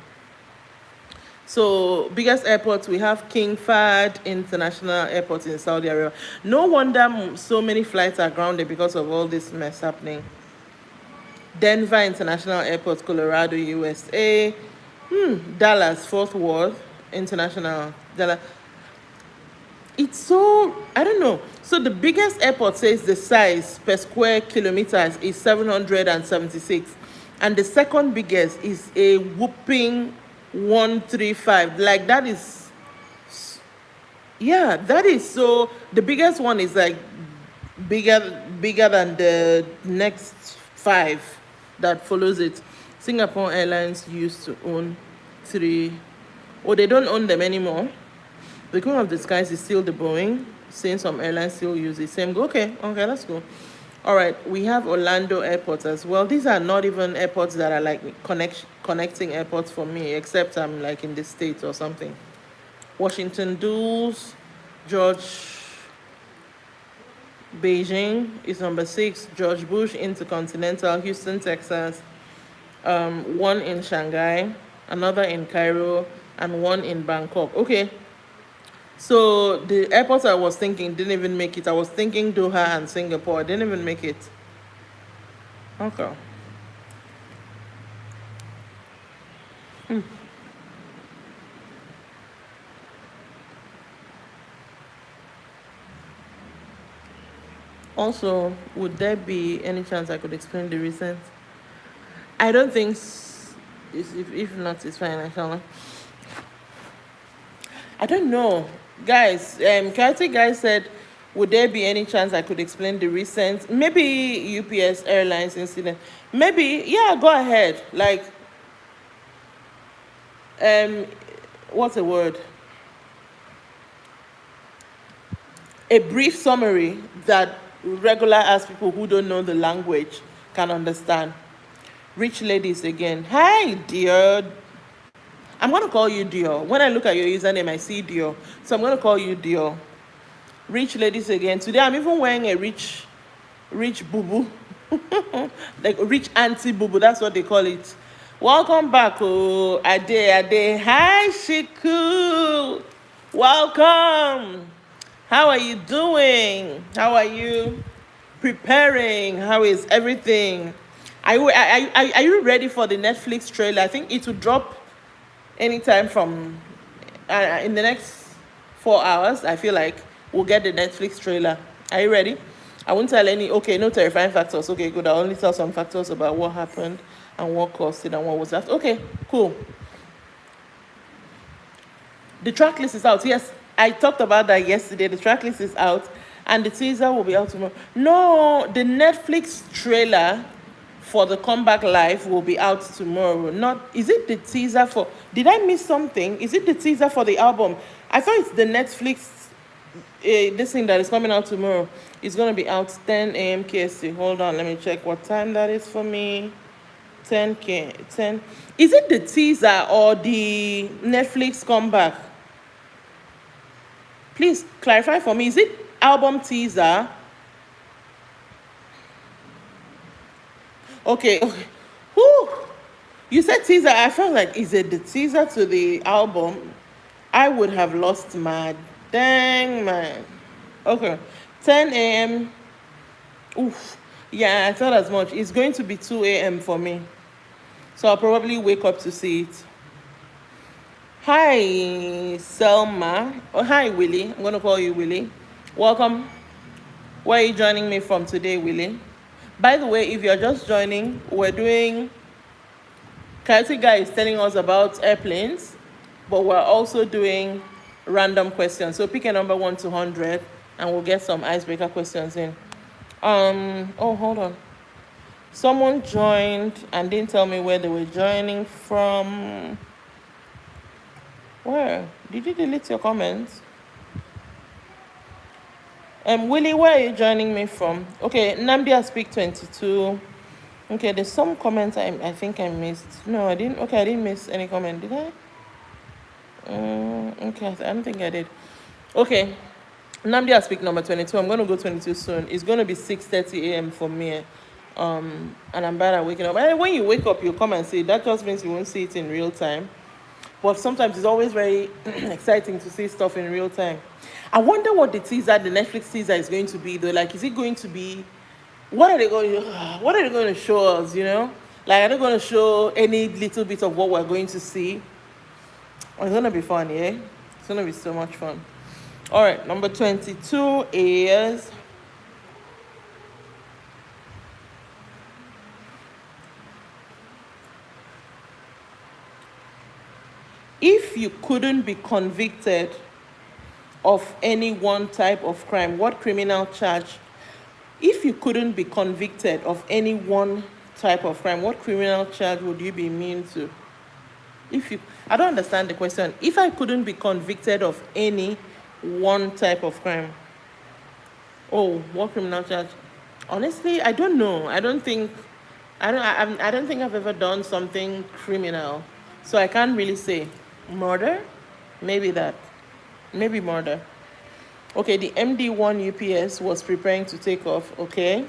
So, biggest airports, we have King Fahd International Airport in Saudi Arabia. No wonder so many flights are grounded because of all this mess happening. Denver International Airport, Colorado, USA. Dallas, Fort Worth International. Dallas. It's so, I don't know. So the biggest airport says the size per square kilometers is 776. And the second biggest is a whooping 135. Like that is, yeah, that is so, the biggest one is like bigger than the next five that follows it. Singapore Airlines used to own three. Oh, they don't own them anymore. The Queen of the Skies is still the Boeing, since some airlines still use the same. Okay, that's cool. All right, we have Orlando Airport as well. These are not even airports that are like connecting airports for me, except I'm like in the States or something. Washington Dulles, George Beijing is number 6. George Bush Intercontinental, Houston, Texas. One in Shanghai, another in Cairo, and one in Bangkok. Okay. So the airports I was thinking didn't even make it. I was thinking Doha and Singapore. Didn't even make it. Okay. Also, would there be any chance I could explain the recent? I don't think. If not, it's fine. I shall. I don't know, guys. Karate guy said, would there be any chance I could explain the recent, maybe UPS Airlines incident? Maybe, yeah. Go ahead. Like, um, what's the word? A brief summary that regular ass people who don't know the language can understand. Rich ladies again. Hi, dear. I'm gonna call you Dio. When I look at your username, I see Dio, so I'm gonna call you Dio. Rich ladies again. Today I'm even wearing a rich boo boo, like rich auntie boo boo. That's what they call it. Welcome back, oh Ade. Hi, Shiku. Welcome. How are you doing? How are you preparing? How is everything? Are you ready for the Netflix trailer? I think it will drop anytime from in the next 4 hours. I feel like we'll get the Netflix trailer. Are you ready? I won't tell any. Okay, no terrifying factors. Okay, good. I'll only tell some factors about what happened and what caused it and what was after. Okay, cool. The track list is out. Yes, I talked about that yesterday. The track list is out, and the teaser will be out tomorrow. No, the Netflix trailer for the comeback live will be out tomorrow. Not, is it the teaser for? Did I miss something? Is it the teaser for the album? I thought it's the Netflix. This thing that is coming out tomorrow is gonna be out 10 a.m. KST. Hold on, let me check what time that is for me. 10. Is it the teaser or the Netflix comeback? Please clarify for me. Is it album teaser? Okay. Whew. You said teaser. I felt like, is it the teaser to the album? I would have lost my dang man. Okay. 10 a.m. Oof. Yeah, I thought as much. It's going to be 2 a.m. for me. So I'll probably wake up to see it. Hi, Selma. Oh, hi, Willie. I'm going to call you Willie. Welcome. Where are you joining me from today, Willie? By the way, if you're just joining, we're doing... Coyote Guy is telling us about airplanes, but we're also doing random questions. So pick a number 1 to 100, and we'll get some icebreaker questions in. Oh, hold on. Someone joined and didn't tell me where they were joining from. Where? Did you delete your comments? Willie, where are you joining me from? Okay, Nambia Speak 22. Okay, there's some comments I think I missed. No, I didn't. Okay, I didn't miss any comment, did I? Okay, I don't think I did. Okay, Nambia Speak number 22. I'm going to go 22 soon. It's going to be 6:30 a.m. for me. And I'm bad at waking up. And when you wake up, you come and see it. That just means you won't see it in real time. But sometimes it's always very exciting to see stuff in real time. I wonder what the Netflix teaser is going to be though. Like, is it going to be, what are they going to show us, you know? Like, are they going to show any little bit of what we're going to see? It's going to be fun, yeah? It's going to be so much fun. All right, number 22 is... If you couldn't be convicted of any one type of crime, what criminal charge? If you couldn't be convicted of any one type of crime, what criminal charge would you be immune to? I don't understand the question. If I couldn't be convicted of any one type of crime, what criminal charge? Honestly, I don't know. I don't think I've ever done something criminal, so I can't really say. Murder? Maybe that. Maybe murder. Okay, the MD1 UPS was preparing to take off. Okay.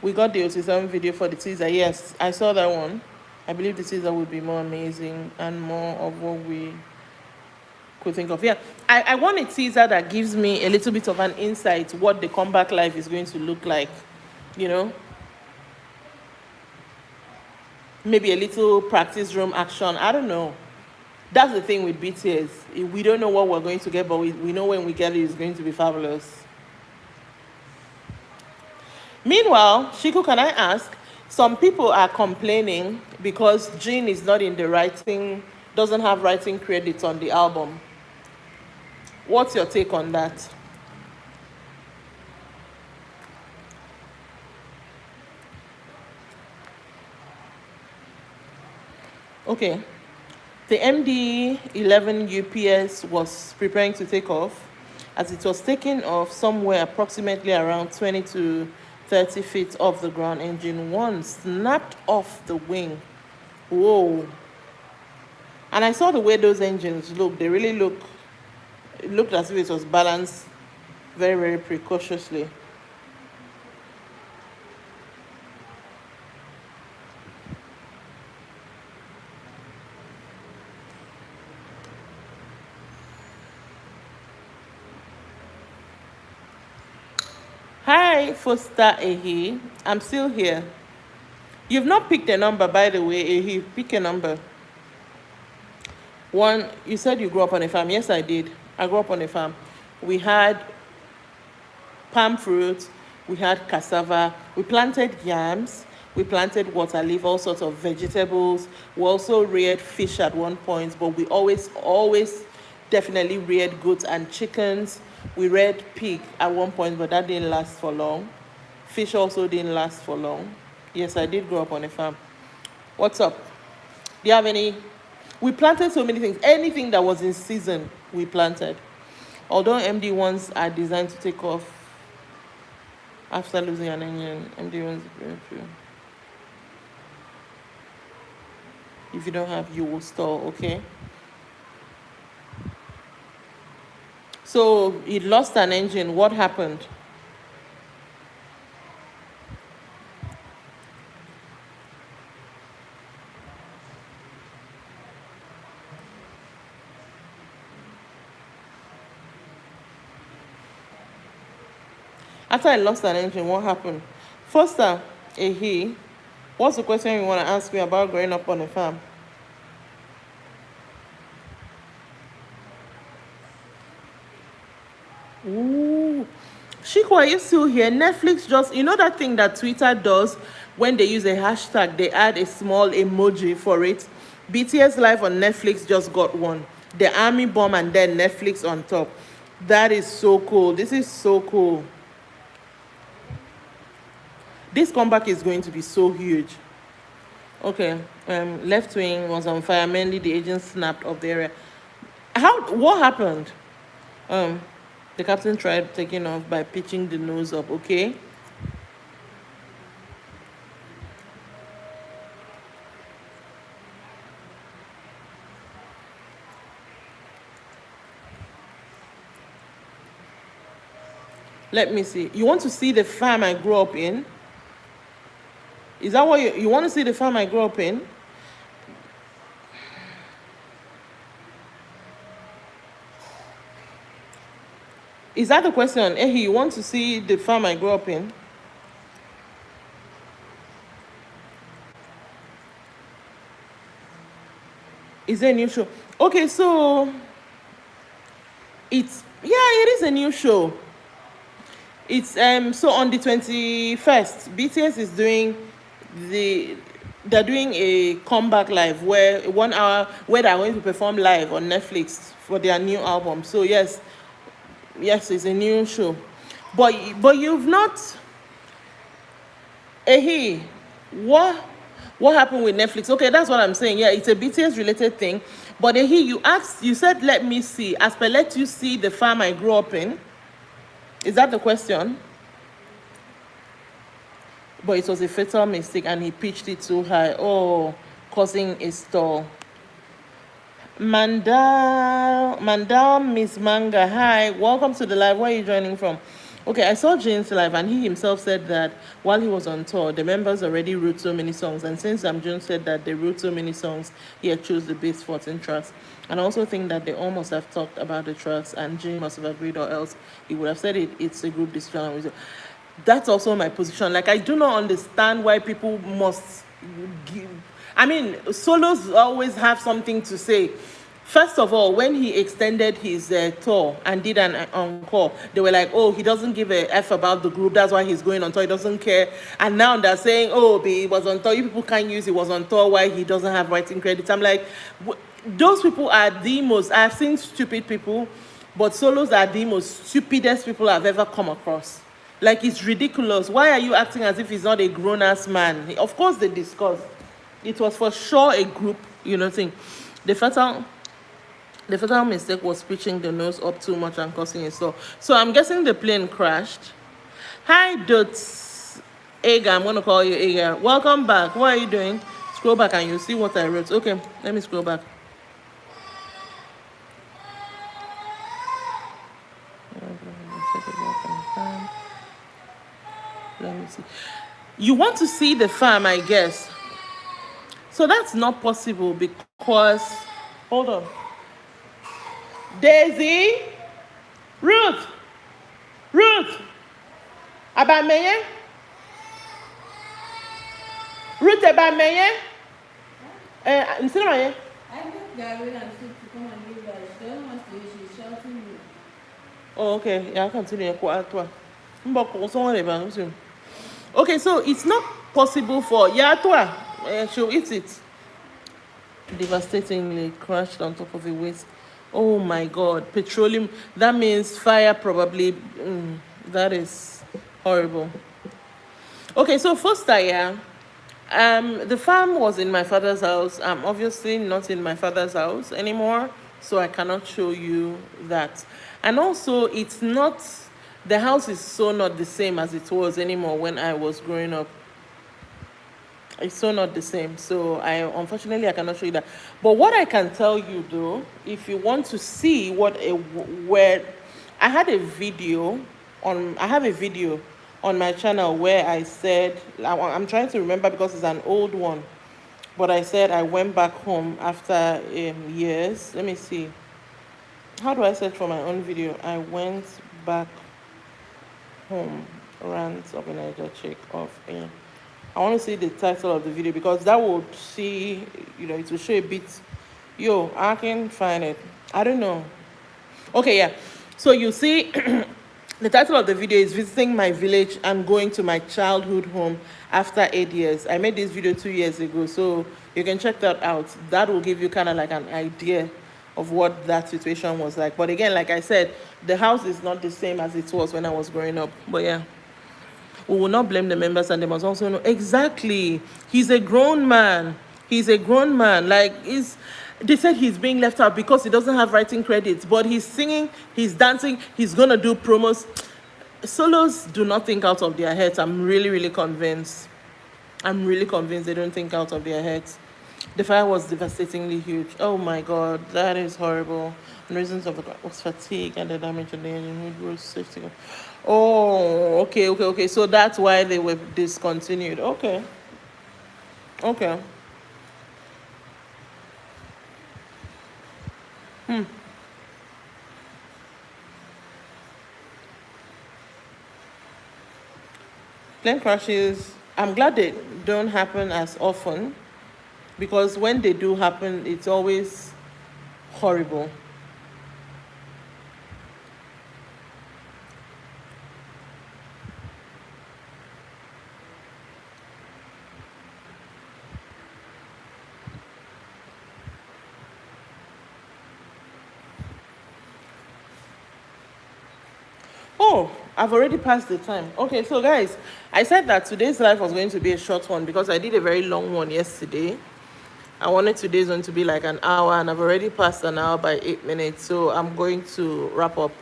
We got the OT7 video for the teaser. Yes, I saw that one. I believe the teaser would be more amazing and more of what we could think of. Yeah, I want a teaser that gives me a little bit of an insight what the comeback live is going to look like. You know? Maybe a little practice room action. I don't know. That's the thing with BTS. We don't know what we're going to get, but we know when we get it, it's going to be fabulous. Meanwhile, Shiku, can I ask, some people are complaining because Jin is not in the writing, doesn't have writing credits on the album. What's your take on that? Okay. The MD-11 UPS was preparing to take off. As it was taking off, somewhere approximately around 20 to 30 feet off the ground, engine 1 snapped off the wing. Whoa. And I saw the way those engines look. They really look, it looked as if it was balanced very, very precautiously. Hi, Foster Ehi. I'm still here. You've not picked a number, by the way, Ehi. Pick a number. One, you said you grew up on a farm. Yes, I did. I grew up on a farm. We had palm fruit, we had cassava, we planted yams, we planted water leaf, all sorts of vegetables. We also reared fish at one point, but we always definitely reared goats and chickens. We reared pig at one point, but that didn't last for long. Fish also didn't last for long. Yes, I did grow up on a farm. What's up? Do you have any? We planted so many things. Anything that was in season, we planted. Although MD ones are designed to take off after losing an engine, MD ones very few. If you don't have, you will store, okay? So it lost an engine. What happened? After I lost an engine, what happened? Foster, Ehi, what's the question you want to ask me about growing up on a farm? Ooh. Shiko, are you still here? Netflix just, you know that thing that Twitter does when they use a hashtag, they add a small emoji for it? BTS Live on Netflix just got one. The army bomb and then Netflix on top. That is so cool. This is so cool. This comeback is going to be so huge. Okay, left wing was on fire. Mainly the agent snapped up the area. What happened? The captain tried taking off by pitching the nose up, okay? Let me see. You want to see the farm I grew up in? Is that what you want to see the farm I grew up in? Is that the question? Ehi, you want to see the farm I grew up in? Is there a new show? Okay, so it is a new show. It's so on the 21st, BTS is doing they're doing a comeback live where 1 hour where they're going to perform live on Netflix for their new album. So yes, it's a new show. But you've not what happened with Netflix? Okay, that's what I'm saying. Yeah, it's a BTS related thing. But you said let me see. As per let you see the farm I grew up in. Is that the question? But it was a fatal mistake and he pitched it too high. Oh, causing a stall. Mandal Miss Manga, hi, welcome to the live. Where are you joining from? Okay, I saw James live and he himself said that while he was on tour, the members already wrote so many songs. And since Jones said that they wrote so many songs, he had chose the base 14 tracks. And I also think that they almost have talked about the tracks and Jim must have agreed, or else he would have said it's a group decision. That's also my position. Like, I do not understand why people must give. I mean, solos always have something to say. First of all, when he extended his tour and did an encore, they were like, oh, he doesn't give a F about the group. That's why he's going on tour. He doesn't care. And now they're saying, oh, he was on tour. You people can't use he was on tour. Why he doesn't have writing credits? I'm like, those people are the most, I've seen stupid people, but solos are the most stupidest people I've ever come across. Like, it's ridiculous. Why are you acting as if he's not a grown-ass man? Of course they discussed. It was for sure a group, thing. The fatal the fatal mistake was pitching the nose up too much and causing a stall. So I'm guessing the plane crashed. Hi, Dots. Aga, I'm gonna call you Aga. Welcome back. What are you doing? Scroll back and you see what I wrote. Okay, let me scroll back. Let me see. You want to see the farm, I guess. So that's not possible because, hold on. Daisy, Ruth, Abameye, Ruth Abameye. Instead I moved Gary and Sue to come and give her. She doesn't want to. She's shouting me. Oh, okay. Yeah, I'll continue. Okay, so it's not possible for Yatwa. She'll eat it. Devastatingly crashed on top of a waste. Oh my God, petroleum. That means fire probably. That is horrible. Okay, so first the farm was in my father's house. I'm obviously not in my father's house anymore, so I cannot show you that. And also, it's not, the house is so not the same as it was anymore when I was growing up. It's so not the same. So unfortunately I cannot show you that. But what I can tell you though, if you want to see where I have a video on my channel where I said, I'm trying to remember because it's an old one, but I said I went back home after years. Let me see. How do I search for my own video? I went back home. Rant of a Niger chick of a. I want to see the title of the video because that would see, it will show a bit. Yo, I can find it. I don't know. Okay, yeah. So you see, the title of the video is Visiting My Village and Going to My Childhood Home After 8 years. I made this video 2 years ago, so you can check that out. That will give you kind of like an idea of what that situation was like. But again, like I said, the house is not the same as it was when I was growing up. But yeah. We will not blame the members, and they must also know exactly. He's a grown man. Like they said he's being left out because he doesn't have writing credits, but he's singing, he's dancing, he's gonna do promos. Solos do not think out of their heads. I'm really convinced they don't think out of their heads. The fire was devastatingly huge. Oh my God, that is horrible. And reasons of the was fatigue and the damage in the engine was safety. Oh, okay. So that's why they were discontinued. Okay. Plane crashes, I'm glad they don't happen as often because when they do happen, it's always horrible. Oh, I've already passed the time. Okay, so guys, I said that today's live was going to be a short one because I did a very long one yesterday. I wanted today's one to be like an hour, and I've already passed an hour by 8 minutes, so I'm going to wrap up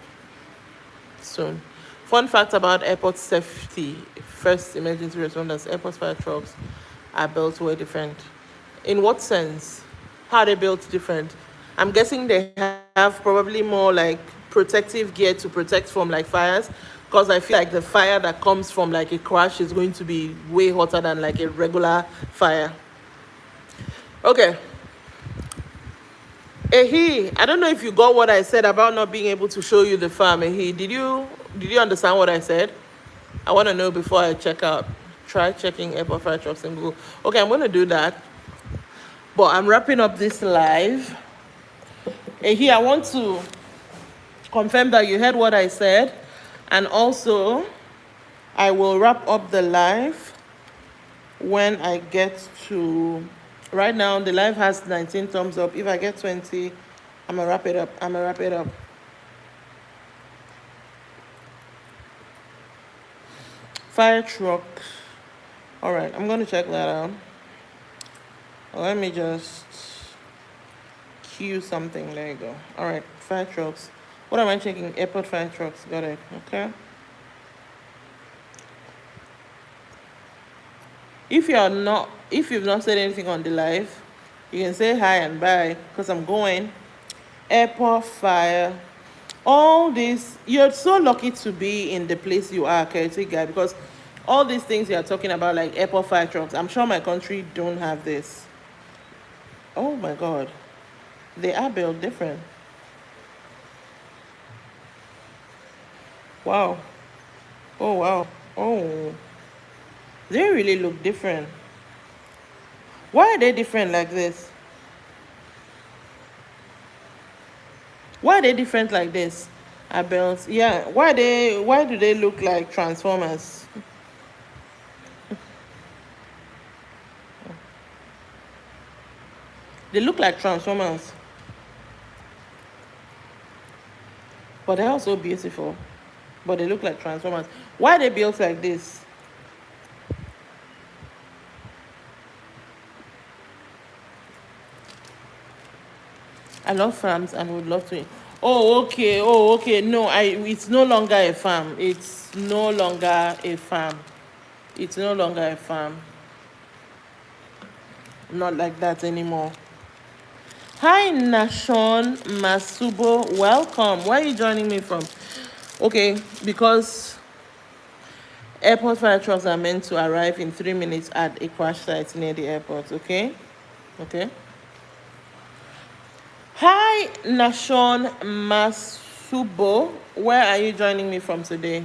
soon. Fun fact about airport safety: first emergency responders, airport fire trucks are built way different. In what sense? How are they built different? I'm guessing they have probably more like protective gear to protect from like fires, because I feel like the fire that comes from like a crash is going to be way hotter than like a regular fire. Okay. Ehi, I don't know if you got what I said about not being able to show you the farm. Ehi, did you understand what I said? I want to know before I check out. Try checking airport fire trucks in Google. Okay, I'm going to do that. But I'm wrapping up this live. Ehi, I want to confirm that you heard what I said. And also, I will wrap up the live when I get to... Right now, the live has 19 thumbs up. If I get 20, I'm going to wrap it up. Fire truck. All right, I'm going to check that out. Let me just Q something. There you go. All right, fire trucks. What am I checking? Airport fire trucks. Got it. Okay. If you've not said anything on the live, you can say hi and bye because I'm going. Airport fire. All this, you're so lucky to be in the place you are, Kerry guy, because all these things you're talking about, like airport fire trucks, I'm sure my country don't have this. Oh my God. They are built different. Wow. Oh wow. Oh. They really look different. Why are they different like this? Why are they different like this? Are built, yeah. Why do they look like Transformers? They look like Transformers. But they're also beautiful. But they look like Transformers. Why are they built like this? I love farms and would love to. Oh, okay. Oh, okay. No, it's no longer a farm. It's no longer a farm. It's no longer a farm. Not like that anymore. Hi, Nashon Masubo. Welcome. Where are you joining me from? Okay, because airport fire trucks are meant to arrive in 3 minutes at a crash site near the airport. Okay? Okay. Hi, Nashon Masubo. Where are you joining me from today?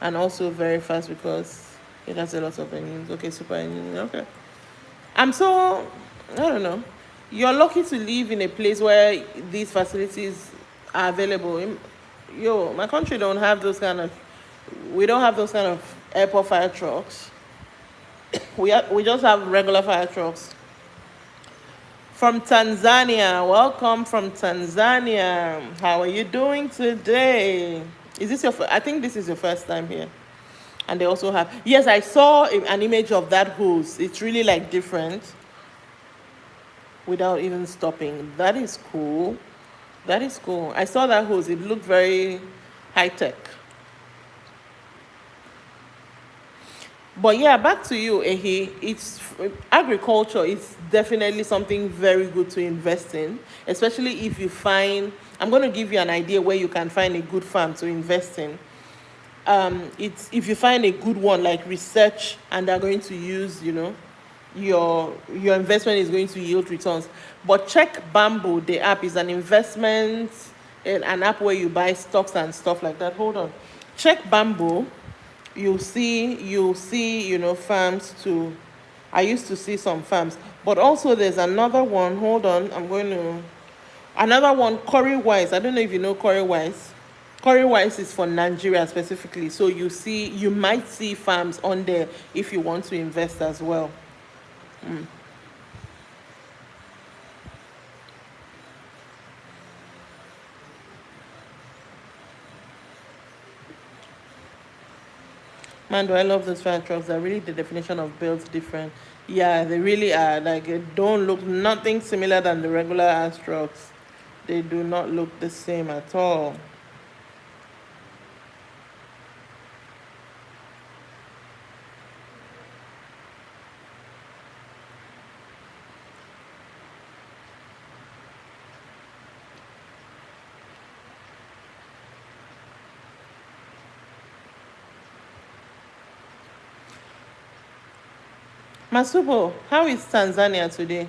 And also very fast because it has a lot of engines. Okay, super engines. Okay. I don't know. You're lucky to live in a place where these facilities are available. My country don't have those kind of. We don't have those kind of airport fire trucks. We just have regular fire trucks. From Tanzania, welcome from Tanzania. How are you doing today? Is this I think this is your first time here. And they also have, yes, I saw an image of that hose. It's really like different without even stopping. That is cool. That is cool. I saw that hose. It looked very high tech. But yeah, back to you, Ehi. Agriculture is definitely something very good to invest in, especially if you find. I'm going to give you an idea where you can find a good farm to invest in. It's if you find a good one, like research, and they're going to use, your investment is going to yield returns. But check Bamboo. The app is an investment, an app where you buy stocks and stuff like that. Hold on, check Bamboo. You'll see, farms too. I used to see some farms, but also there's another one. Hold on, another one, Corey Wise. I don't know if you know Corey Wise. Corey Wise is for Nigeria specifically. So you might see farms on there if you want to invest as well. Man, do I love those fire trucks. They're really the definition of built different. Yeah, they really are. Like, it don't look nothing similar than the regular ass trucks. They do not look the same at all. Masubo, how is Tanzania today?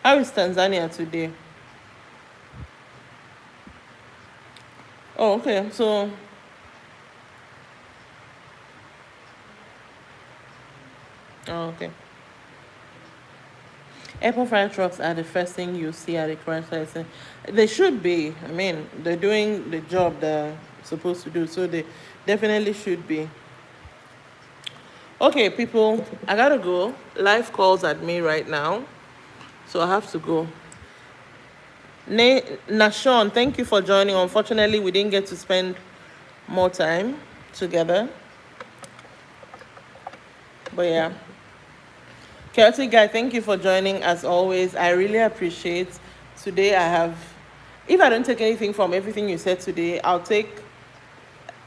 How is Tanzania today? Oh, okay. So, okay. Airport fire trucks are the first thing you see at a crash site. They should be. I mean, they're doing the job they're supposed to do, so they definitely should be. Okay, people, I gotta go. Life calls at me right now, so I have to go. Nashon, thank you for joining. Unfortunately, we didn't get to spend more time together, But yeah. Chaotic guy, thank you for joining as always. I really appreciate today. If I don't take anything from everything you said today, I'll take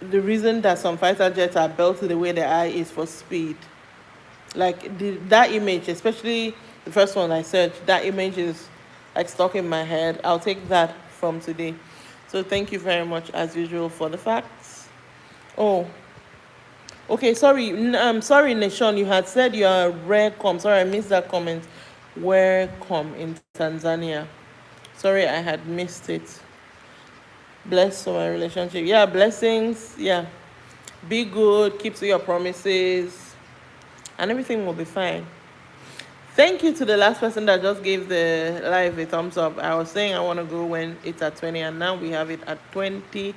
the reason that some fighter jets are built the way they are is for speed. Like that image, especially the first one I searched, that image is like stuck in my head. I'll take that from today. So thank you very much as usual for the facts. Oh, okay, sorry. Sorry, Nation. You had said you are welcome. Sorry, I missed that comment. Welcome in Tanzania. Sorry, I had missed it. Bless for my relationship. Yeah, blessings. Yeah, be good. Keep to your promises, and everything will be fine. Thank you to the last person that just gave the live a thumbs up. I was saying I want to go when it's at 20, and now we have it at 20.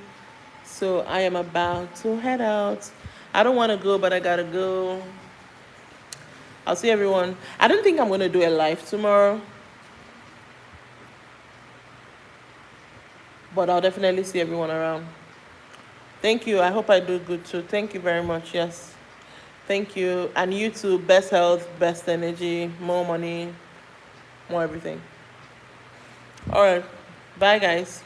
So I am about to head out. I don't want to go, but I gotta go. I'll see everyone. I don't think I'm gonna do a live tomorrow, but I'll definitely see everyone around. Thank you. I hope I do good too. Thank you very much. Yes. Thank you. And you too. Best health, best energy, more money, more everything. All right. Bye, guys.